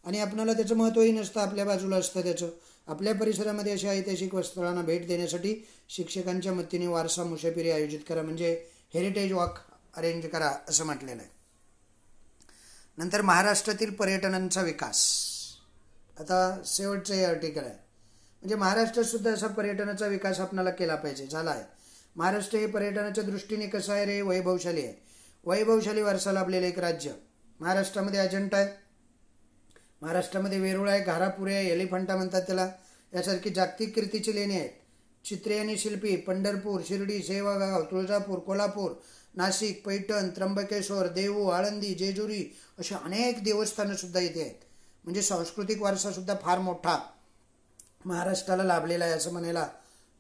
आणि आपल्याला त्याचं महत्त्वही नसतं, आपल्या बाजूला असतं त्याचं. आपल्या परिसरामध्ये अशा ऐतिहासिक स्थळांना भेट देण्यासाठी शिक्षकांच्या मदतीने वारसा मुसाफिरी आयोजित करा, म्हणजे हेरिटेज वॉक अरेंज करा असं म्हटलेलं आहे. नंतर महाराष्ट्रातील पर्यटनांचा विकास, आता शेवटचं हे आर्टिकल आहे. म्हणजे महाराष्ट्रात सुद्धा असा पर्यटनाचा विकास आपल्याला केला पाहिजे, झाला आहे. महाराष्ट्र हे पर्यटनाच्या दृष्टीने कसं आहे रे, वैभवशाली आहे. वैभवशाली वारसा लाभलेलं एक राज्य. महाराष्ट्रामध्ये अजंठा आहे, महाराष्ट्रामध्ये वेरूळ आहे, घारापुरी आहे, एलिफंटा म्हणतात त्याला, यासारखी जागतिक कीर्तीची लेणी आहेत. चित्रे आणि शिल्पी पंढरपूर, शिर्डी, सेवागाव, तुळजापूर, कोल्हापूर, नाशिक, पैठण, त्र्यंबकेश्वर, देहू, आळंदी, जेजुरी अशा अनेक देवस्थानं सुद्धा इथे आहेत. म्हणजे सांस्कृतिक वारसा सुद्धा फार मोठा महाराष्ट्राला लाभलेला आहे असं म्हणायला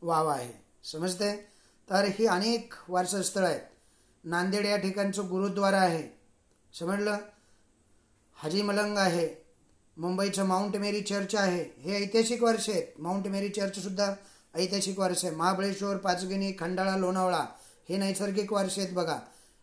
वाव आहे. समजते? तर ही अनेक वारसास्थळं आहेत. नांदेड या ठिकाणचं गुरुद्वारा आहे, समजलं. हाजी मलंग आहे. मुंबईचं माउंट मेरी चर्च आहे. हे ऐतिहासिक वारसे आहेत. माउंट मेरी चर्च सुद्धा ऐतिहासिक वारसे आहे. महाबळेश्वर, पाचगणी, खंडाळा, लोणावळा हे नैसर्गिक वारसे आहेत. बघा,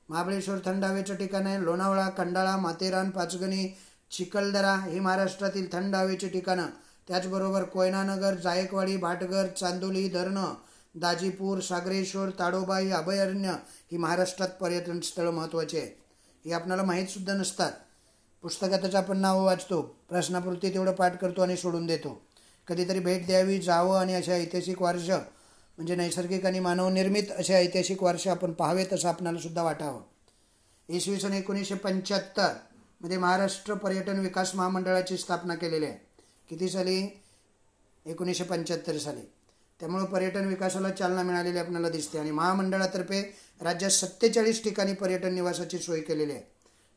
महाबळेश्वर थंड हवेचं ठिकाण आहे. लोणावळा, खंडाळा, माथेरान, पाचगणी, चिखलदरा ही महाराष्ट्रातील थंड हवेची ठिकाणं. त्याचबरोबर कोयनानगर, जायकवाडी, भाटघर, चांदोली धरणं, दाजीपूर, सागरेश्वर, ताडोबा ही अभयारण्य ही महाराष्ट्रात पर्यटन स्थळं महत्त्वाची आहेत. ही आपल्याला माहीतसुद्धा नसतात. पुस्तकातच आपण नावं वाचतो, प्रश्नापुरती तेवढं पाठ करतो आणि सोडून देतो. कधीतरी भेट द्यावी, जावं आणि अशा ऐतिहासिक वारसा म्हणजे नैसर्गिक आणि मानवनिर्मित असे ऐतिहासिक वारसे आपण पाहावेत असं आपल्याला सुद्धा वाटावं. इसवी सन 1975 मध्ये महाराष्ट्र पर्यटन विकास महामंडळाची स्थापना केलेली आहे. किती साली? 1975 साली. त्यामुळे पर्यटन विकासाला चालना मिळालेली आपल्याला दिसते आणि महामंडळातर्फे राज्यात 47 ठिकाणी पर्यटन निवासाची सोय केलेली आहे.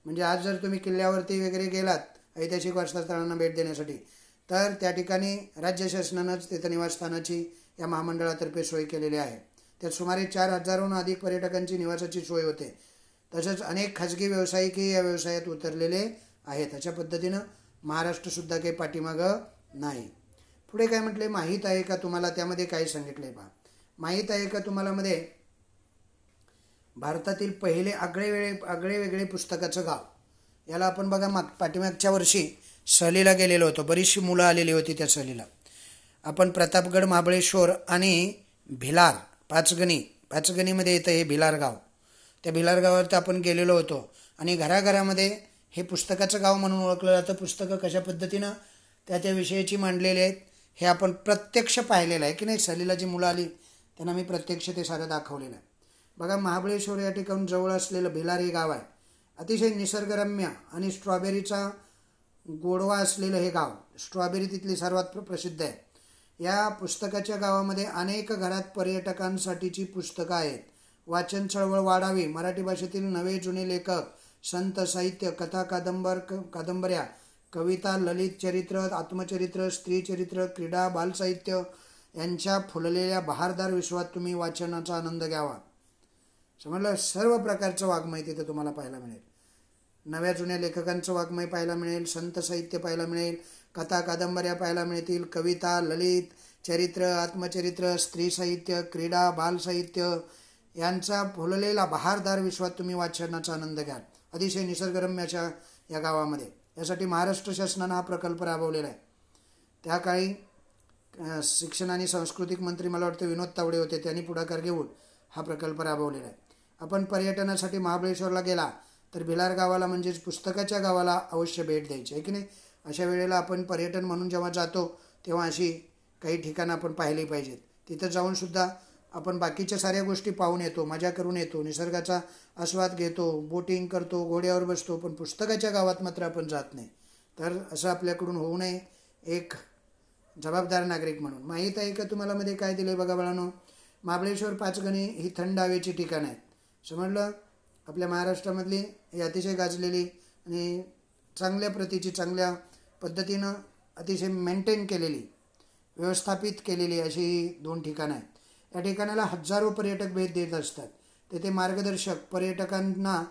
म्हणजे आज जर तुम्ही किल्ल्यावरती वगैरे गेलात ऐतिहासिक वारसास्थळांना भेट देण्यासाठी तर त्या ठिकाणी राज्य शासनानंच तिथं निवासस्थानाची या महामंडळातर्फे सोय केलेली आहे. त्यात सुमारे 4,000हून अधिक पर्यटकांची निवासाची सोय होते. तसंच अनेक खाजगी व्यावसायिकही या व्यवसायात उतरलेले आहेत. अशा पद्धतीनं महाराष्ट्रसुद्धा काही पाठीमागं नाही. पुढे काय म्हटले, माहीत आहे का तुम्हाला? त्यामध्ये काय सांगितलं आहे पहा. माहीत आहे का तुम्हाला मध्ये भारतातील पहिले आगळे वेगळे पुस्तकाचं गाव, याला आपण बघा पाठीमागच्या वर्षी सहलीला गेलेलो होतो. बरीचशी मुलं आलेली होती त्या सहलीला. आपण प्रतापगड, महाबळेश्वर आणि भिलार, पाचगणीमध्ये येतं हे भिलार गाव. त्या भिलार गावावर तर आपण गेलेलो होतो आणि घराघरामध्ये हे पुस्तकाचं गाव म्हणून ओळखलं जातं. पुस्तकं कशा पद्धतीनं त्या विषयाची मांडलेली आहेत हे आपण प्रत्यक्ष पाहिलेलं आहे की नाही. सहलीला जी मुलं आली त्यांना मी प्रत्यक्ष ते सारं दाखवलेलं आहे. बघा, महाबळेश्वर या ठिकाणी जवळ असलेलं भिलार हे गाव आहे. अतिशय निसर्गरम्य आणि स्ट्रॉबेरीचा गोडवा असलेलं हे गाव. स्ट्रॉबेरी तिथली सर्वात प्रसिद्ध आहे. या पुस्तकाच्या गावामध्ये अनेक घरात पर्यटकांसाठीची पुस्तकं आहेत. वाचन चळवळ वाढावी, मराठी भाषेतील नवे जुने लेखक संत साहित्य, कथा कादंबऱ्या, कविता, ललित चरित्र, आत्मचरित्र, स्त्री चरित्र, क्रीडा, बालसाहित्य यांच्या फुललेल्या बहारदार विश्वात तुम्ही वाचनाचा आनंद घ्यावा. समजलं. सर्व प्रकारचं वाङ्मय तिथे तुम्हाला पाहायला मिळेल. नव्या जुन्या लेखकांचं वाङ्मय पाहायला मिळेल, संत साहित्य पाहायला मिळेल, कथा कादंबऱ्या पाहायला मिळतील, कविता, ललित चरित्र, आत्मचरित्र, स्त्री साहित्य, क्रीडा, बालसाहित्य यांचा फुललेला बहारदार विश्वात तुम्ही वाचनाचा आनंद घ्याल. अतिशय निसर्गरम्य अशा या गावामध्ये. यासाठी महाराष्ट्र शासनानं हा प्रकल्प राबवलेला आहे. त्या काळी शिक्षण आणि सांस्कृतिक मंत्री मला वाटतं विनोद तावडे होते. त्यांनी पुढाकार घेऊन हा प्रकल्प राबवलेला आहे. आपण पर्यटनासाठी महाबळेश्वरला गेला तर भिलार गावाला म्हणजेच पुस्तकाच्या गावाला अवश्य भेट द्यायची आहे की नाही. अशा वेळेला आपण पर्यटन म्हणून जेव्हा जातो तेव्हा अशी काही ठिकाणं आपण पाहिली पाहिजेत. तिथं जाऊनसुद्धा आपण बाकीच्या साऱ्या गोष्टी पाहून येतो, मजा करून येतो, निसर्गाचा आस्वाद घेतो, बोटिंग करतो, घोड्यावर बसतो, पण पुस्तकाच्या गावात मात्र आपण जात नाही. तर असं आपल्याकडून होऊ नये एक जबाबदार नागरिक म्हणून. माहीत आहे का तुम्हाला मध्ये काय दिलं आहे बघा बाळांनो. महाबळेश्वर, पाचगणी ही थंड हवेची ठिकाणं आहेत. समजलं. आपल्या महाराष्ट्रामधली ही अतिशय गाजलेली आणि चांगल्या प्रतीची, चांगल्या पद्धतीनं अतिशय मेंटेन केलेली, व्यवस्थापित केलेली अशी ही 2 ठिकाणं आहेत. या ठिकाणाला हजारो पर्यटक भेट देत असतात. तेथे मार्गदर्शक पर्यटकांना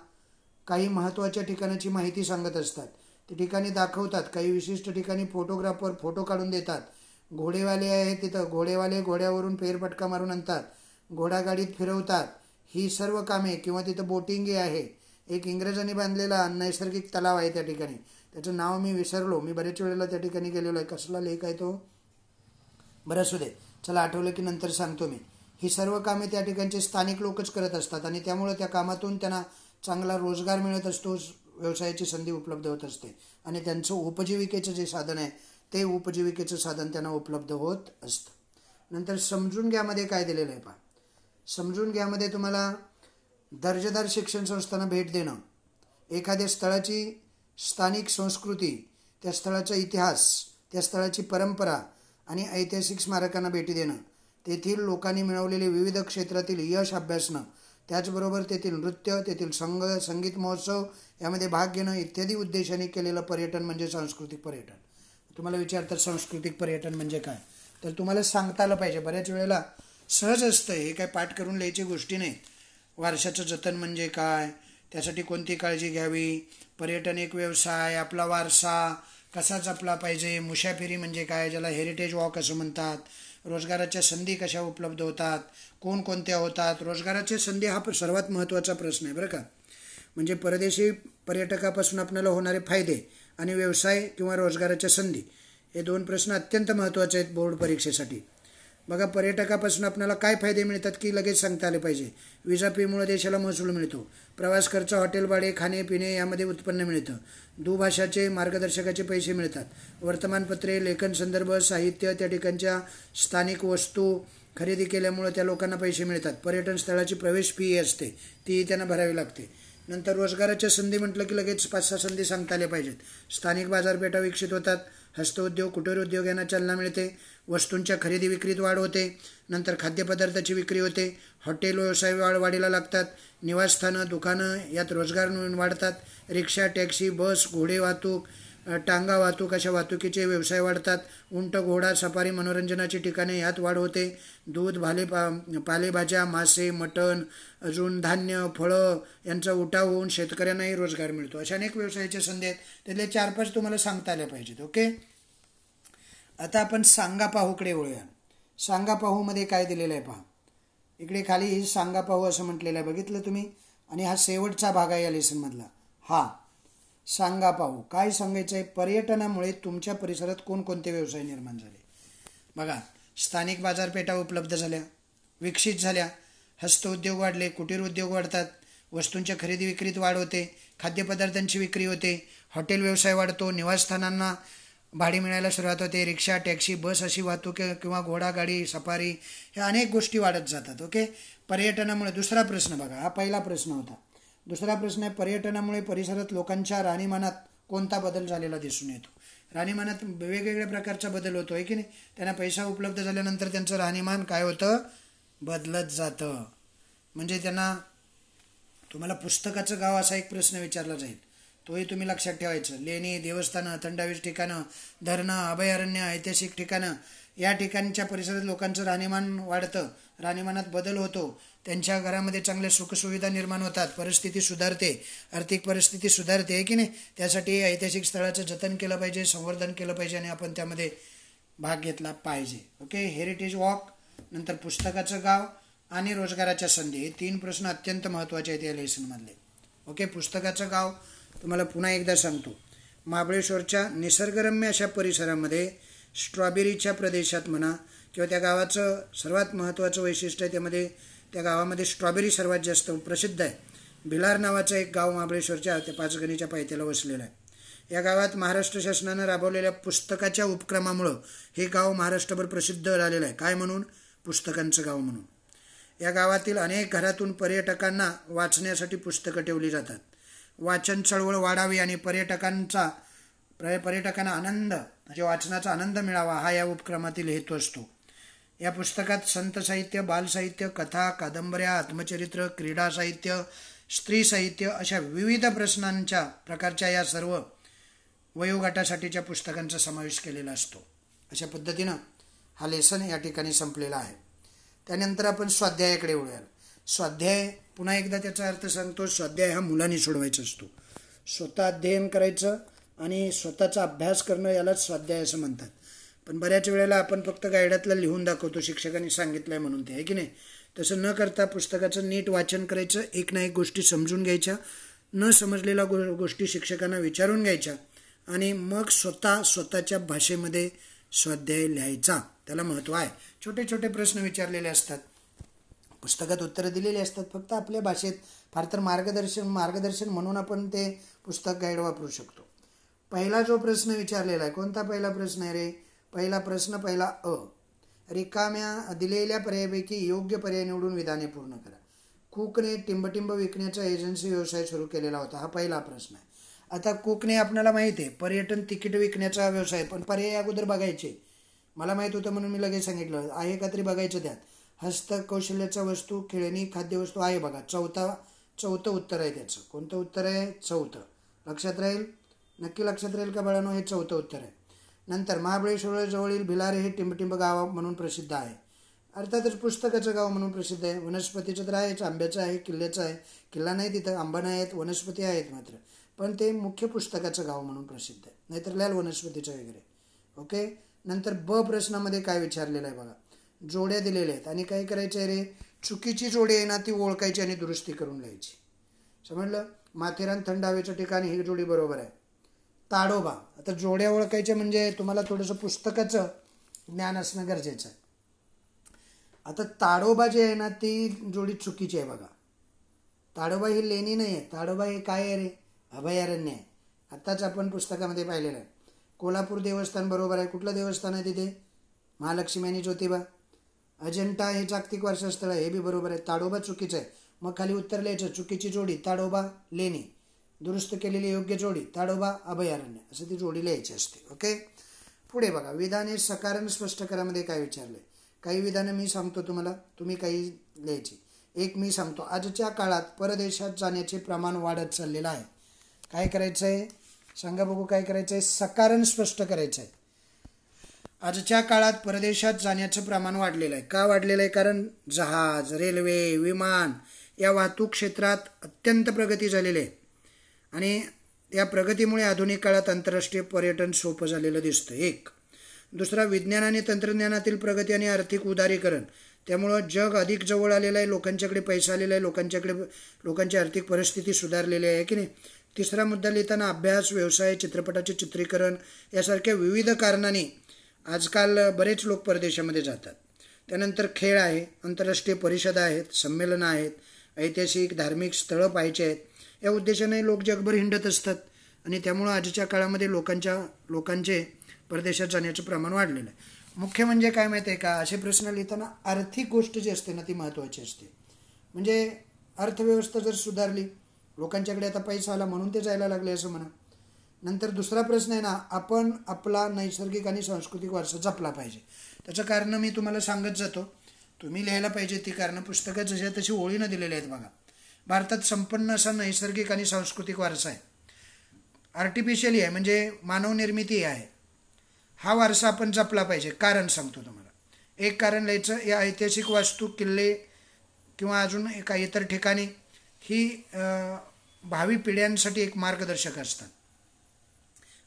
काही महत्त्वाच्या ठिकाणाची माहिती सांगत असतात. ते ठिकाणी दाखवतात. काही विशिष्ट ठिकाणी फोटोग्राफर फोटो काढून देतात. घोडेवाले आहेत तिथं, घोडेवाले घोड्यावरून फेरफटका मारून आणतात, घोडागाडीत फिरवतात. ही सर्व कामे, किंवा तिथं बोटिंगही आहे. एक इंग्रजांनी बांधलेला नैसर्गिक तलाव आहे त्या ठिकाणी. त्याचं नाव मी विसरलो. मी बरेच वेळेला त्या ठिकाणी गेलेलो आहे. कसला लेक आहे तो, बरं असू दे, चला आठवलं की नंतर सांगतो मी. ही सर्व कामे त्या ठिकाणचे स्थानिक लोकच करत असतात आणि त्यामुळे त्या कामातून त्यांना चांगला रोजगार मिळत असतो, व्यवसायाची संधी उपलब्ध होत असते आणि त्यांचं उपजीविकेचं जे साधन आहे ते उपजीविकेचं साधन त्यांना उपलब्ध होत असतं. नंतर समजून घ्यामध्ये काय दिलेलं आहे पहा. समजून घ्यामध्ये तुम्हाला दर्जेदार शिक्षण संस्थांना भेट देणं, एखाद्या स्थळाची स्थानिक संस्कृती, त्या स्थळाचा इतिहास, त्या स्थळाची परंपरा आणि ऐतिहासिक स्मारकांना भेटी देणं, तेथील लोकांनी मिळवलेले विविध क्षेत्रातील यश अभ्यासणं, त्याचबरोबर तेथील नृत्य, तेथील संगीत महोत्सव यामध्ये भाग घेणं इत्यादी उद्देशाने केलेलं पर्यटन म्हणजे सांस्कृतिक पर्यटन. तुम्हाला विचारतात सांस्कृतिक पर्यटन म्हणजे काय, तर तुम्हाला सांगता आलं पाहिजे. बऱ्याच वेळेला सहज असतं, हे काय पाठ करून लिहायची गोष्टी नाही. वारशाचं जतन म्हणजे काय, त्यासाठी कोणती काळजी घ्यावी, पर्यटन एक व्यवसाय, आपला वारसा कसा जपला पाहिजे, मुसाफिरी म्हणजे काय, ज्याला हेरिटेज वॉक असं म्हणतात, रोजगाराच्या संधी कशा उपलब्ध होतात, कोणकोणत्या होतात. रोजगाराच्या संधी हा सर्वात महत्त्वाचा प्रश्न आहे बरं का. म्हणजे परदेशी पर्यटकापासून आपल्याला होणारे फायदे आणि व्यवसाय किंवा रोजगाराच्या संधी हे 2 प्रश्न अत्यंत महत्त्वाचे आहेत बोर्ड परीक्षेसाठी. बघा, पर्यटकापासून आपल्याला काय फायदे मिळतात की लगेच सांगता आले पाहिजे. विजा फीमुळे देशाला महसूल मिळतो, प्रवास खर्च, हॉटेल भाडे, खाणे पिणे यामध्ये उत्पन्न मिळतं, दुभाषाचे मार्गदर्शकाचे पैसे मिळतात, वर्तमानपत्रे, लेखन संदर्भ, साहित्य, त्या ठिकाणच्या स्थानिक वस्तू खरेदी केल्यामुळे त्या लोकांना पैसे मिळतात. पर्यटन स्थळाची प्रवेश फी असते, ती त्यांना भरावी लागते. नंतर रोजगाराच्या संधी म्हटलं की लगेच 5-6 संधी सांगता आल्या पाहिजेत. स्थानिक बाजारपेठा विकसित होतात, हस्तउद्योग, कुटीर उद्योग यांना चालना मिळते, वस्तूंच्या खरेदी विक्रीत वाढ होते, नंतर खाद्यपदार्थाची विक्री होते, हॉटेल व्यवसाय वाढीला लागतात, निवासस्थानं, दुकानं यात रोजगार वाढतात, रिक्षा, टॅक्सी, बस, घोडे वाहतूक, टांगा वाहतूक अशा वाहतुकीचे व्यवसाय वाढतात, उंट, घोडा, सफारी, मनोरंजनाची ठिकाणे यात वाढ होते, दूध, पालेभाज्या, मासे, मटण, अजून धान्य, फळं यांचा उठाव होऊन शेतकऱ्यांनाही रोजगार मिळतो. अशा अनेक व्यवसायाच्या संधी आहेत, त्यातले 4-5 तुम्हाला सांगता आल्या पाहिजेत. ओके. आता आपण सांगा पाहूकडे वळूया. सांगा पाहूमध्ये काय दिलेलं आहे पहा. इकडे खाली सांगा पाहू असं म्हटलेलं आहे, बघितलं तुम्ही. आणि हा शेवटचा भाग आहे या लेसनमधला. हा सांगा पाहू. काय सांगायचं आहे, पर्यटनामुळे तुमच्या परिसरात कोणकोणते व्यवसाय निर्माण झाले. बघा, स्थानिक बाजारपेठा उपलब्ध झाल्या, विकसित झाल्या, हस्तउद्योग वाढले, कुटीर उद्योग वाढतात, वस्तूंच्या खरेदी विक्रीत वाढ होते, खाद्यपदार्थांची विक्री होते, हॉटेल व्यवसाय वाढतो, निवासस्थानांना भाडी मिळायला सुरुवात होते, रिक्षा, टॅक्सी, बस अशी वाहतूक किंवा घोडागाडी, सफारी ह्या अनेक गोष्टी वाढत जातात. ओके. पर्यटनामुळे. दुसरा प्रश्न बघा, हा पहिला प्रश्न होता. दुसरा प्रश्न आहे, पर्यटनामुळे परिसरात लोकांच्या राहणीमानात कोणता बदल झालेला दिसून येतो. राहणीमानात वेगवेगळ्या प्रकारचा बदल होतो आहे की नाही. त्यांना पैसा उपलब्ध झाल्यानंतर त्यांचं राहणीमान काय होतं, बदलत जातं. म्हणजे त्यांना तुम्हाला पुस्तकाचं गाव असा एक प्रश्न विचारला जाईल, तोही तुम्ही लक्षात ठेवायचं. लेणी, देवस्थानं, थंडावीर ठिकाणं, धरणं, अभयारण्य, ऐतिहासिक ठिकाणं, या ठिकाणच्या परिसरात लोकांचं राहणीमान वाढतं, राहणीमानात बदल होतो, त्यांच्या घरामध्ये चांगल्या सुखसुविधा निर्माण होतात, परिस्थिती सुधारते, आर्थिक परिस्थिती सुधारते, आहे की नाही. त्यासाठी ऐतिहासिक स्थळाचं जतन केलं पाहिजे, संवर्धन केलं पाहिजे आणि आपण त्यामध्ये भाग घेतला पाहिजे. ओके, हेरिटेज वॉक, नंतर पुस्तकाचं गाव आणि रोजगाराच्या संधी, हे 3 प्रश्न अत्यंत महत्त्वाचे आहेत या लेसनमधले. ओके, पुस्तकाचं गाव तुम्हाला पुन्हा एकदा सांगतो. महाबळेश्वरच्या निसर्गरम्य अशा परिसरामध्ये स्ट्रॉबेरीच्या प्रदेशात म्हणा किंवा त्या गावाचं सर्वात महत्त्वाचं वैशिष्ट्य आहे, त्यामध्ये त्या गावामध्ये स्ट्रॉबेरी सर्वात जास्त प्रसिद्ध आहे. भिलार नावाचं एक गाव महाबळेश्वरच्या त्या 5 गणीच्या पायथ्याला वसलेलं आहे. या गावात महाराष्ट्र शासनानं राबवलेल्या पुस्तकाच्या उपक्रमामुळं हे गाव महाराष्ट्रभर प्रसिद्ध झालेलं आहे. काय म्हणून? पुस्तकांचं गाव म्हणून. या गावातील अनेक घरातून पर्यटकांना वाचण्यासाठी पुस्तकं ठेवली जातात. वाचन चळवळ वाढावी आणि पर्यटकांना आनंद म्हणजे वाचनाचा आनंद मिळावा, हा या उपक्रमातील हेतू असतो. या पुस्तकात संत साहित्य, बालसाहित्य, कथा, कादंबऱ्या, आत्मचरित्र, क्रीडा साहित्य, स्त्री साहित्य अशा विविध प्रकारच्या या सर्व वयोगटासाठीच्या पुस्तकांचा समावेश केलेला असतो. अशा पद्धतीनं हा लेसन या ठिकाणी संपलेला आहे. त्यानंतर आपण स्वाध्यायाकडे वळूया. स्वाध्याय पुन्हा एकदा त्याचा अर्थ सांगतो. स्वाध्याय हा मुलांनी सोडवायचा असतो. स्वतः अध्ययन करायचं आणि स्वतःचा अभ्यास करणं, यालाच स्वाध्याय असं म्हणतात. पण बऱ्याच वेळेला आपण फक्त गायडातला लिहून दाखवतो, शिक्षकांनी सांगितलं आहे म्हणून, ते आहे की नाही. तसं न करता पुस्तकाचं नीट वाचन करायचं, एक ना एक गोष्टी समजून घ्यायच्या, न समजलेल्या गोष्टी शिक्षकांना विचारून घ्यायच्या आणि मग स्वतःच्या भाषेमध्ये स्वाध्याय लिहायचा. त्याला महत्त्व आहे. छोटे छोटे प्रश्न विचारलेले असतात, पुस्तकात उत्तरं दिलेली असतात, फक्त आपल्या भाषेत. फार तर मार्गदर्शन म्हणून आपण ते पुस्तक गाईड वापरू शकतो. पहिला जो प्रश्न विचारलेला आहे, कोणता पहिला प्रश्न आहे रे? पहिला प्रश्न अ, रिकाम्या दिलेल्या पर्यायापैकी योग्य पर्याय निवडून विधाने पूर्ण करा. कुकने टिंबटिंब विकण्याचा एजन्सी व्यवसाय सुरू केलेला होता, हा पहिला प्रश्न आहे. आता कुकने आपल्याला माहिती आहे पर्यटन तिकीट विकण्याचा व्यवसाय, पण पर्याय अगोदर बघायचे. मला माहीत होतं म्हणून मी लगेच सांगितलं, आहे का तरी बघायचं. त्यात हस्तकौशल्याच्या वस्तू, खेळणी, खाद्यवस्तू आहे बघा. चौथं उत्तर आहे त्याचं. कोणतं उत्तर आहे? चौथं. लक्षात राहील? नक्की लक्षात राहील का बाळांनो? हे चौथं उत्तर आहे. नंतर महाबळेश्वर जवळील भिलार हे टिंबटिंब गाव म्हणून प्रसिद्ध आहे. अर्थातच पुस्तकाचं गाव म्हणून प्रसिद्ध आहे. वनस्पतीचं तर आहेच, आंब्याचं आहे, किल्ल्याचं आहे. किल्ला नाही तिथं, आंबा नाही आहेत, वनस्पती आहेत मात्र, पण ते मुख्य पुस्तकाचं गाव म्हणून प्रसिद्ध आहे. नाहीतर लाल वनस्पतीचं वगैरे. ओके. नंतर ब प्रश्नामध्ये काय विचारलेलं आहे बघा. जोड्या दिलेल्या आहेत आणि काय करायचं आहे रे? चुकीची जोडी आहे ना ती ओळखायची आणि दुरुस्ती करून लिहायची. समजलं? माथेरान थंड हवेचं ठिकाण, ही जोडी बरोबर आहे. ताडोबा. आता जोड्या ओळखायच्या म्हणजे तुम्हाला थोडंसं पुस्तकाचं ज्ञान असणं गरजेचं आहे. आता ताडोबा जे आहे ना ती जोडी चुकीची आहे बघा. ताडोबा ही लेणी नाही आहे. ताडोबा हे काय आहे रे? अभयारण्य आहे. आत्ताच आपण पुस्तकामध्ये पाहिलेलं आहे. कोल्हापूर देवस्थान बरोबर आहे. कुठलं देवस्थान आहे तिथे? महालक्ष्मी आणि ज्योतिबा. अजंठा हे जागतिक वारसा स्थळ आहे, हे बी बरोबर आहे. ताडोबा चुकीचं आहे. मग खाली उत्तर लिहायचं. चुकीची जोडी ताडोबा लेणी, दुरुस्त केलेली योग्य जोडी ताडोबा अभयारण्य, असं ती जोडी लिहायची असते. ओके. पुढे बघा. विधाने सकारण स्पष्टकरामध्ये काय विचारले? काही विधानं मी सांगतो तुम्हाला, तुम्ही काही लिहायची. एक मी सांगतो. आजच्या काळात परदेशात जाण्याचे प्रमाण वाढत चाललेलं आहे. काय करायचं आहे सांगा बघू? काय करायचं आहे? सकारण स्पष्ट करायचं आहे. आजच्या काळात परदेशात जाण्याचं प्रमाण वाढलेलं आहे. का वाढलेलं आहे? कारण जहाज, रेल्वे, विमान या वाहतूक क्षेत्रात अत्यंत प्रगती झालेली आहे आणि या प्रगतीमुळे आधुनिक काळात आंतरराष्ट्रीय पर्यटन सोपं झालेलं दिसतं. एक. दुसरा, विज्ञान आणि तंत्रज्ञानातील प्रगती आणि आर्थिक उदारीकरण, त्यामुळं जग अधिक जवळ आलेलं आहे, लोकांच्याकडे पैसा आलेला आहे, लोकांची आर्थिक परिस्थिती सुधारलेली आहे की नाही. तिसरा मुद्दा लिहिताना अभ्यास, व्यवसाय, चित्रपटाचे चित्रीकरण यासारख्या विविध कारणांनी आजकाल बरेच लोक परदेशामध्ये जातात. त्यानंतर खेळ आहे, आंतरराष्ट्रीय परिषदा आहेत, संमेलनं आहेत, ऐतिहासिक धार्मिक स्थळं पाहायची आहेत, या उद्देशाने लोक जगभर हिंडत असतात आणि त्यामुळं आजच्या काळामध्ये लोकांचे परदेशात जाण्याचं प्रमाण वाढलेलं आहे. मुख्य म्हणजे काय माहिती आहे का? असे प्रश्न लिहिताना आर्थिक गोष्ट जी असते ना ती महत्त्वाची असते. म्हणजे अर्थव्यवस्था जर सुधारली, लोकांच्याकडे आता पैसा आला म्हणून ते जायला लागले असं म्हणा. नंतर दुसरा प्रश्न आहे ना, आपण आपला नैसर्गिक आणि सांस्कृतिक वारसा जपला पाहिजे. त्याचं कारण मी तुम्हाला सांगत जातो, तुम्ही लिहायला पाहिजे ती कारणं. पुस्तकात जशा तशी ओळीनं दिलेली आहेत बघा. भारतात संपन्न असा नैसर्गिक आणि सांस्कृतिक वारसा आहे. आर्टिफिशियली आहे म्हणजे मानवनिर्मिती आहे. हा वारसा आपण जपला पाहिजे. कारण सांगतो तुम्हाला. एक कारण लिहायचं, या ऐतिहासिक वास्तू, किल्ले किंवा अजून काही इतर ठिकाणी ही भावी पिढ्यांसाठी एक मार्गदर्शक असतात.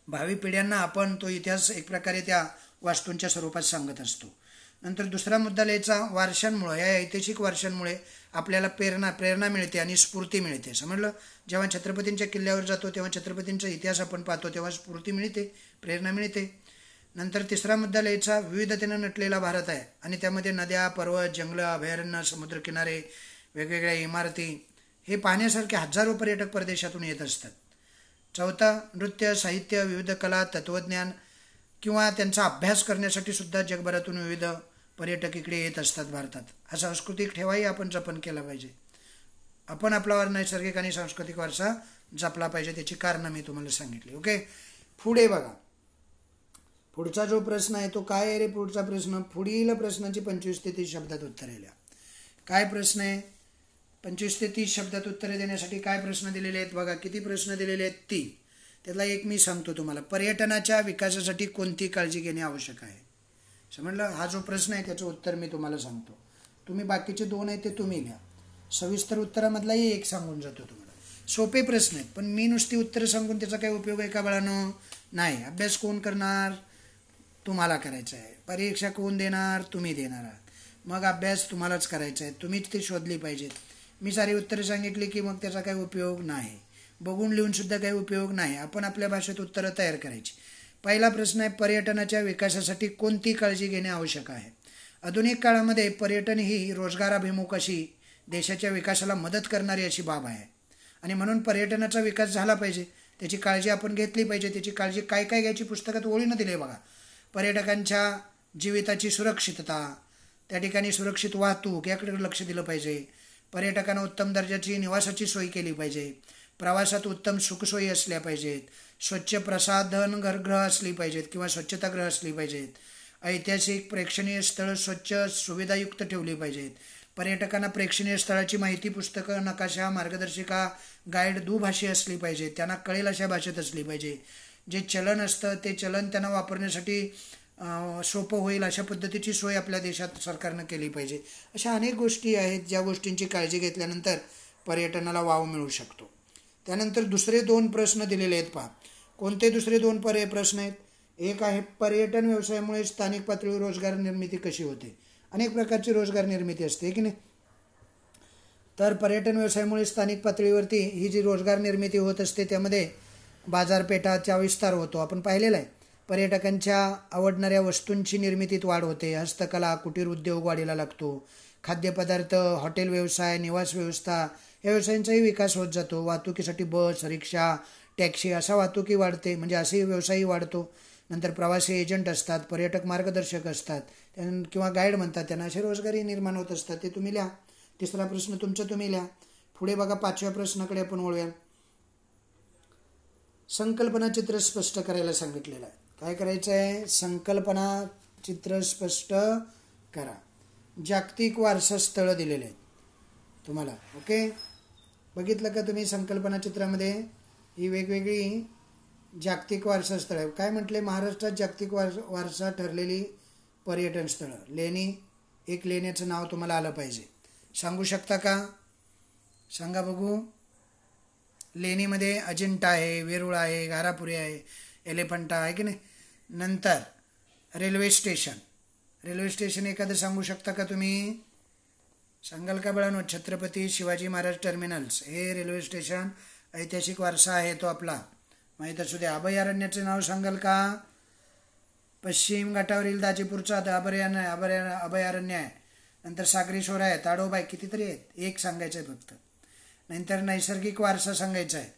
भावी पिढ्यांना आपण तो इतिहास एक प्रकारे त्या वास्तूंच्या स्वरूपात सांगत असतो. नंतर दुसरा मुद्दा लिहायचा, वारशांमुळे, या ऐतिहासिक वारशांमुळे आपल्याला प्रेरणा मिळते आणि स्फूर्ती मिळते. समजलं. जेव्हा छत्रपतींच्या किल्ल्यावर जातो तेव्हा छत्रपतींचा इतिहास आपण पाहतो तेव्हा स्फूर्ती मिळते, प्रेरणा मिळते. नंतर तिसरा मुद्दा लिहायचा, विविधतेनं नटलेला भारत आहे आणि त्यामध्ये नद्या, पर्वत, जंगलं, अभयारण्य, समुद्रकिनारे, वेगवेगळ्या इमारती, हे पाहण्यासारखे हजारो पर्यटक परदेशातून येत असतात. चौथा, नृत्य, साहित्य, विविध कला, तत्त्वज्ञान किंवा त्यांचा अभ्यास करण्यासाठी सुद्धा जगभरातून विविध पर्यटक इकडे येत असतात भारतात. हा सांस्कृतिक ठेवाही आपण जपन केला पाहिजे. आपण आपला नैसर्गिक आणि सांस्कृतिक वारसा जपला पाहिजे. त्याची कारणं मी तुम्हाला सांगितली. ओके. पुढे बघा. पुढचा जो प्रश्न आहे तो काय आहे रे? पुढचा प्रश्न, पुढील प्रश्नाची 25 ते 30 शब्दात उत्तरे द्या. काय प्रश्न आहे? 25 ते 30 शब्दात उत्तरे देण्यासाठी काय प्रश्न दिलेले आहेत बघा. किती प्रश्न दिलेले आहेत? 3. त्यातला एक मी सांगतो तुम्हाला. पर्यटनाच्या विकासासाठी कोणती काळजी घेणे आवश्यक आहे? समजलं. हा जो प्रश्न आहे त्याचं उत्तर मी तुम्हाला सांगतो. तुम्ही बाकीचे 2 आहेत ते तुम्ही लिहा. सविस्तर उत्तरामधलाही एक सांगून जातो तुम्हाला. सोपे प्रश्न आहेत पण मी नुसती उत्तरं सांगून त्याचा काही उपयोग आहे का बाळांनो? नाही. अभ्यास कोण करणार? तुम्हाला करायचा आहे. परीक्षा कोण देणार? तुम्ही देणार आहात. मग अभ्यास तुम्हालाच करायचा आहे. तुम्हीच ते शोधली पाहिजेत. मी सारी उत्तरं सांगितली की मग त्याचा काही उपयोग नाही. बघून लिहून सुद्धा काही उपयोग नाही. आपण आपल्या भाषेत उत्तरं तयार करायची. पहिला प्रश्न आहे, पर्यटनाच्या विकासासाठी कोणती काळजी घेणे आवश्यक आहे? आधुनिक काळामध्ये पर्यटन ही रोजगाराभिमुख अशी देशाच्या विकासाला मदत करणारी अशी बाब आहे आणि म्हणून पर्यटनाचा विकास झाला पाहिजे. त्याची काळजी आपण घेतली पाहिजे. त्याची काळजी काय काय घ्यायची पुस्तकात ओळीनं दिली आहे बघा. पर्यटकांच्या जीविताची सुरक्षितता, त्या ठिकाणी सुरक्षित वाहतूक याकडे लक्ष दिलं पाहिजे. पर्यटकांना उत्तम दर्जाची निवासाची सोय केली पाहिजे. प्रवासात उत्तम सुखसोयी असल्या पाहिजेत. स्वच्छ प्रसाधन गृह असली पाहिजेत किंवा स्वच्छतागृह असली पाहिजेत. ऐतिहासिक प्रेक्षणीय स्थळं स्वच्छ सुविधायुक्त ठेवली पाहिजेत. पर्यटकांना प्रेक्षणीय स्थळाची माहिती पुस्तकं, नकाशा, मार्गदर्शिका, गाईड दुभाषी असली पाहिजे. त्यांना कळेल अशा भाषेत असली पाहिजे. जे चलन असतं ते चलन त्यांना वापरण्यासाठी सोपं होईल अशा पद्धतीची सोय आपल्या देशात सरकारनं केली पाहिजे. अशा अनेक गोष्टी आहेत ज्या गोष्टींची काळजी घेतल्यानंतर पर्यटनाला वाव मिळू शकतो. त्यानंतर दुसरे 2 प्रश्न दिलेले आहेत पहा. कोणते दुसरे 2 प्रश्न आहेत? एक आहे, पर्यटन व्यवसायामुळे स्थानिक पातळीवर रोजगार निर्मिती कशी होते? अनेक प्रकारची रोजगार निर्मिती असते की नाही. तर पर्यटन व्यवसायामुळे स्थानिक पातळीवरती ही जी रोजगार निर्मिती होत असते त्यामध्ये बाजारपेठाचा विस्तार होतो. आपण पाहिलेला आहे. पर्यटकांच्या आवडणाऱ्या वस्तूंची निर्मितीत वाढ होते. हस्तकला, कुटीर उद्योग वाढीला लागतो. खाद्यपदार्थ, हॉटेल व्यवसाय, निवास व्यवस्था या व्यवसायांचाही विकास होत जातो. वाहतुकीसाठी बस, रिक्षा, टॅक्सी असा वाहतुकी वाढते म्हणजे असाही व्यवसायही वाढतो. नंतर प्रवासी एजंट असतात, पर्यटक मार्गदर्शक असतात किंवा गाईड म्हणतात त्यांना. असे रोजगारही निर्माण होत असतात. ते तुम्ही लिहा. तिसरा प्रश्न तुमचं तुम्ही लिहा. पुढे बघा 5व्या प्रश्नाकडे आपण वळूया. संकल्पना चित्र स्पष्ट करायला सांगितलेलं आहे. काय करायचं आहे? संकल्पना चित्र स्पष्ट करा. जागतिक वारसा स्थळं दिलेले आहेत तुम्हाला. ओके. बघितलं का तुम्ही? संकल्पना चित्रामध्ये ही वेगवेगळी जागतिक वारसा स्थळं. काय म्हटले? महाराष्ट्रात जागतिक वारसा ठरलेली पर्यटन स्थळं. लेणी, एक लेण्याचं नाव तुम्हाला आलं पाहिजे. सांगू शकता का? सांगा बघू. लेणीमध्ये अजिंठा आहे, वेरूळ आहे, घारापुरी आहे, एलिफंटा आहे की नाही. नंतर रेल्वे स्टेशन एखादं सांगू शकता का तुम्ही? सांगाल का बाळांनो? छत्रपती शिवाजी महाराज टर्मिनल्स हे रेल्वे स्टेशन ऐतिहासिक वारसा आहे तो आपला माहीत असू द्या. अभयारण्याचं नाव सांगाल का? पश्चिम घाटावरील दाजीपूरचं अभयारण्य आहे. नंतर सागरी शोर आहे, ताडोबा आहे. कितीतरी आहेत, एक सांगायचं आहे फक्त. नंतर नैसर्गिक वारसा सांगायचा आहे.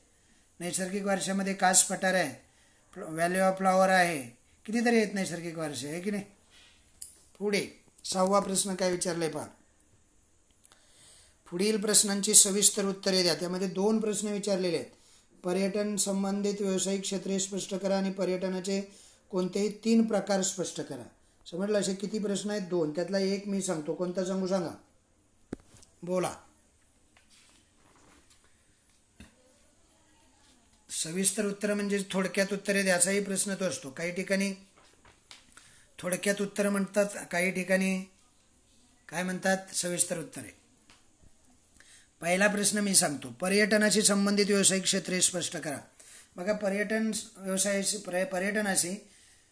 नैसर्गिक वारशामध्ये कास पठार आहे, व्हॅली ऑफ फ्लॉवर आहे. कितीतरी आहेत नैसर्गिक वारसे आहे की नाही. पुढे 6वा प्रश्न काय विचारले पहा. पुढील प्रश्नांची सविस्तर उत्तरे द्या. त्यामध्ये 2 प्रश्न विचारलेले आहेत. पर्यटन संबंधित व्यावसायिक क्षेत्रे स्पष्ट करा आणि पर्यटनाचे कोणतेही 3 प्रकार स्पष्ट करा. समजलं? असे किती प्रश्न आहेत? 2. त्यातला एक मी सांगतो. कोणता सांगू? सांगा. बोला. सविस्तर उत्तर म्हणजे थोडक्यात उत्तरे द्यायचाही प्रश्न तो असतो. काही ठिकाणी थोडक्यात उत्तर म्हणतात, काही ठिकाणी काय म्हणतात, सविस्तर उत्तरे. पहिला प्रश्न मी सांगतो. पर्यटनाशी संबंधित व्यावसायिक क्षेत्रे स्पष्ट करा. बघा, पर्यटनाशी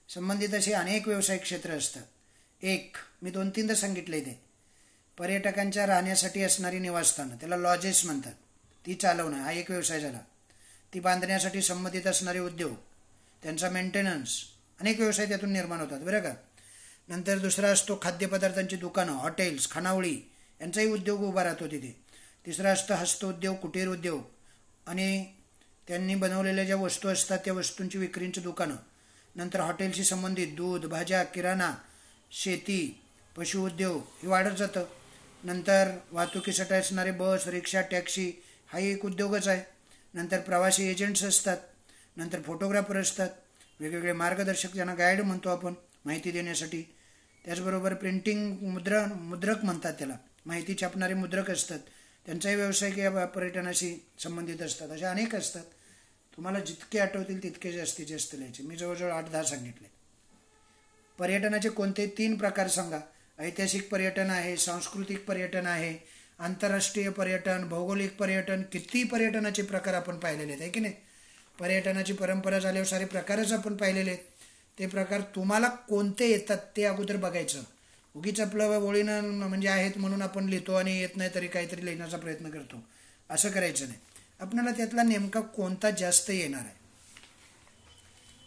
संबंधित अशी अनेक व्यावसायिक क्षेत्र असतात. एक मी 2-3दा सांगितले ते पर्यटकांच्या राहण्यासाठी असणारी निवासस्थानं, त्याला लॉजेस म्हणतात, ती चालवणं हा एक व्यवसाय झाला. ती बांधण्यासाठी संबंधित असणारे उद्योग, त्यांचा मेंटेनन्स, अनेक व्यवसाय त्यातून निर्माण होतात बरं का. नंतर दुसरा असतो खाद्यपदार्थांची दुकानं, हॉटेल्स, खानावळी यांचाही उद्योग उभा राहतो तिथे. तिसरा असतं हस्तउद्योग, कुटीर उद्योग आणि त्यांनी बनवलेल्या ज्या वस्तू असतात त्या वस्तूंची विक्रींची दुकानं. नंतर हॉटेलशी संबंधित दूध, भाज्या, किराणा, शेती, पशुउद्योग हे वाढत जातं. नंतर वाहतुकीसाठी असणारे बस, रिक्षा, टॅक्सी हाही एक उद्योगच आहे. नंतर प्रवासी एजंट्स असतात. नंतर फोटोग्राफर असतात, वेगवेगळे मार्गदर्शक ज्यांना गाईड म्हणतो आपण माहिती देण्यासाठी. त्याचबरोबर प्रिंटिंग मुद्रक म्हणतात त्याला, माहिती छापणारे मुद्रक असतात, त्यांचाही व्यवसाय या पर्यटनाशी संबंधित असतात. अशा अनेक असतात. तुम्हाला जितके आठवतील तितके जास्तीत जास्त लिहायचे. मी जवळजवळ 8-10 सांगितले. पर्यटनाचे कोणते 3 प्रकार सांगा. ऐतिहासिक पर्यटन आहे, सांस्कृतिक पर्यटन आहे, आंतरराष्ट्रीय पर्यटन, भौगोलिक पर्यटन. किती पर्यटनाचे प्रकार आपण पाहिलेले आहेत आहे की नाही. पर्यटनाची परंपरा झाल्यावर सारे प्रकारच आपण पाहिलेले आहेत. ते प्रकार तुम्हाला कोणते येतात ते अगोदर बघायचं. उगीच आपलं ओळीनं म्हणजे आहेत म्हणून आपण लिहितो आणि येत नाही तरी काहीतरी लिहिण्याचा प्रयत्न करतो, असं करायचं नाही. आपल्याला त्यातला नेमका कोणता जास्त येणार आहे,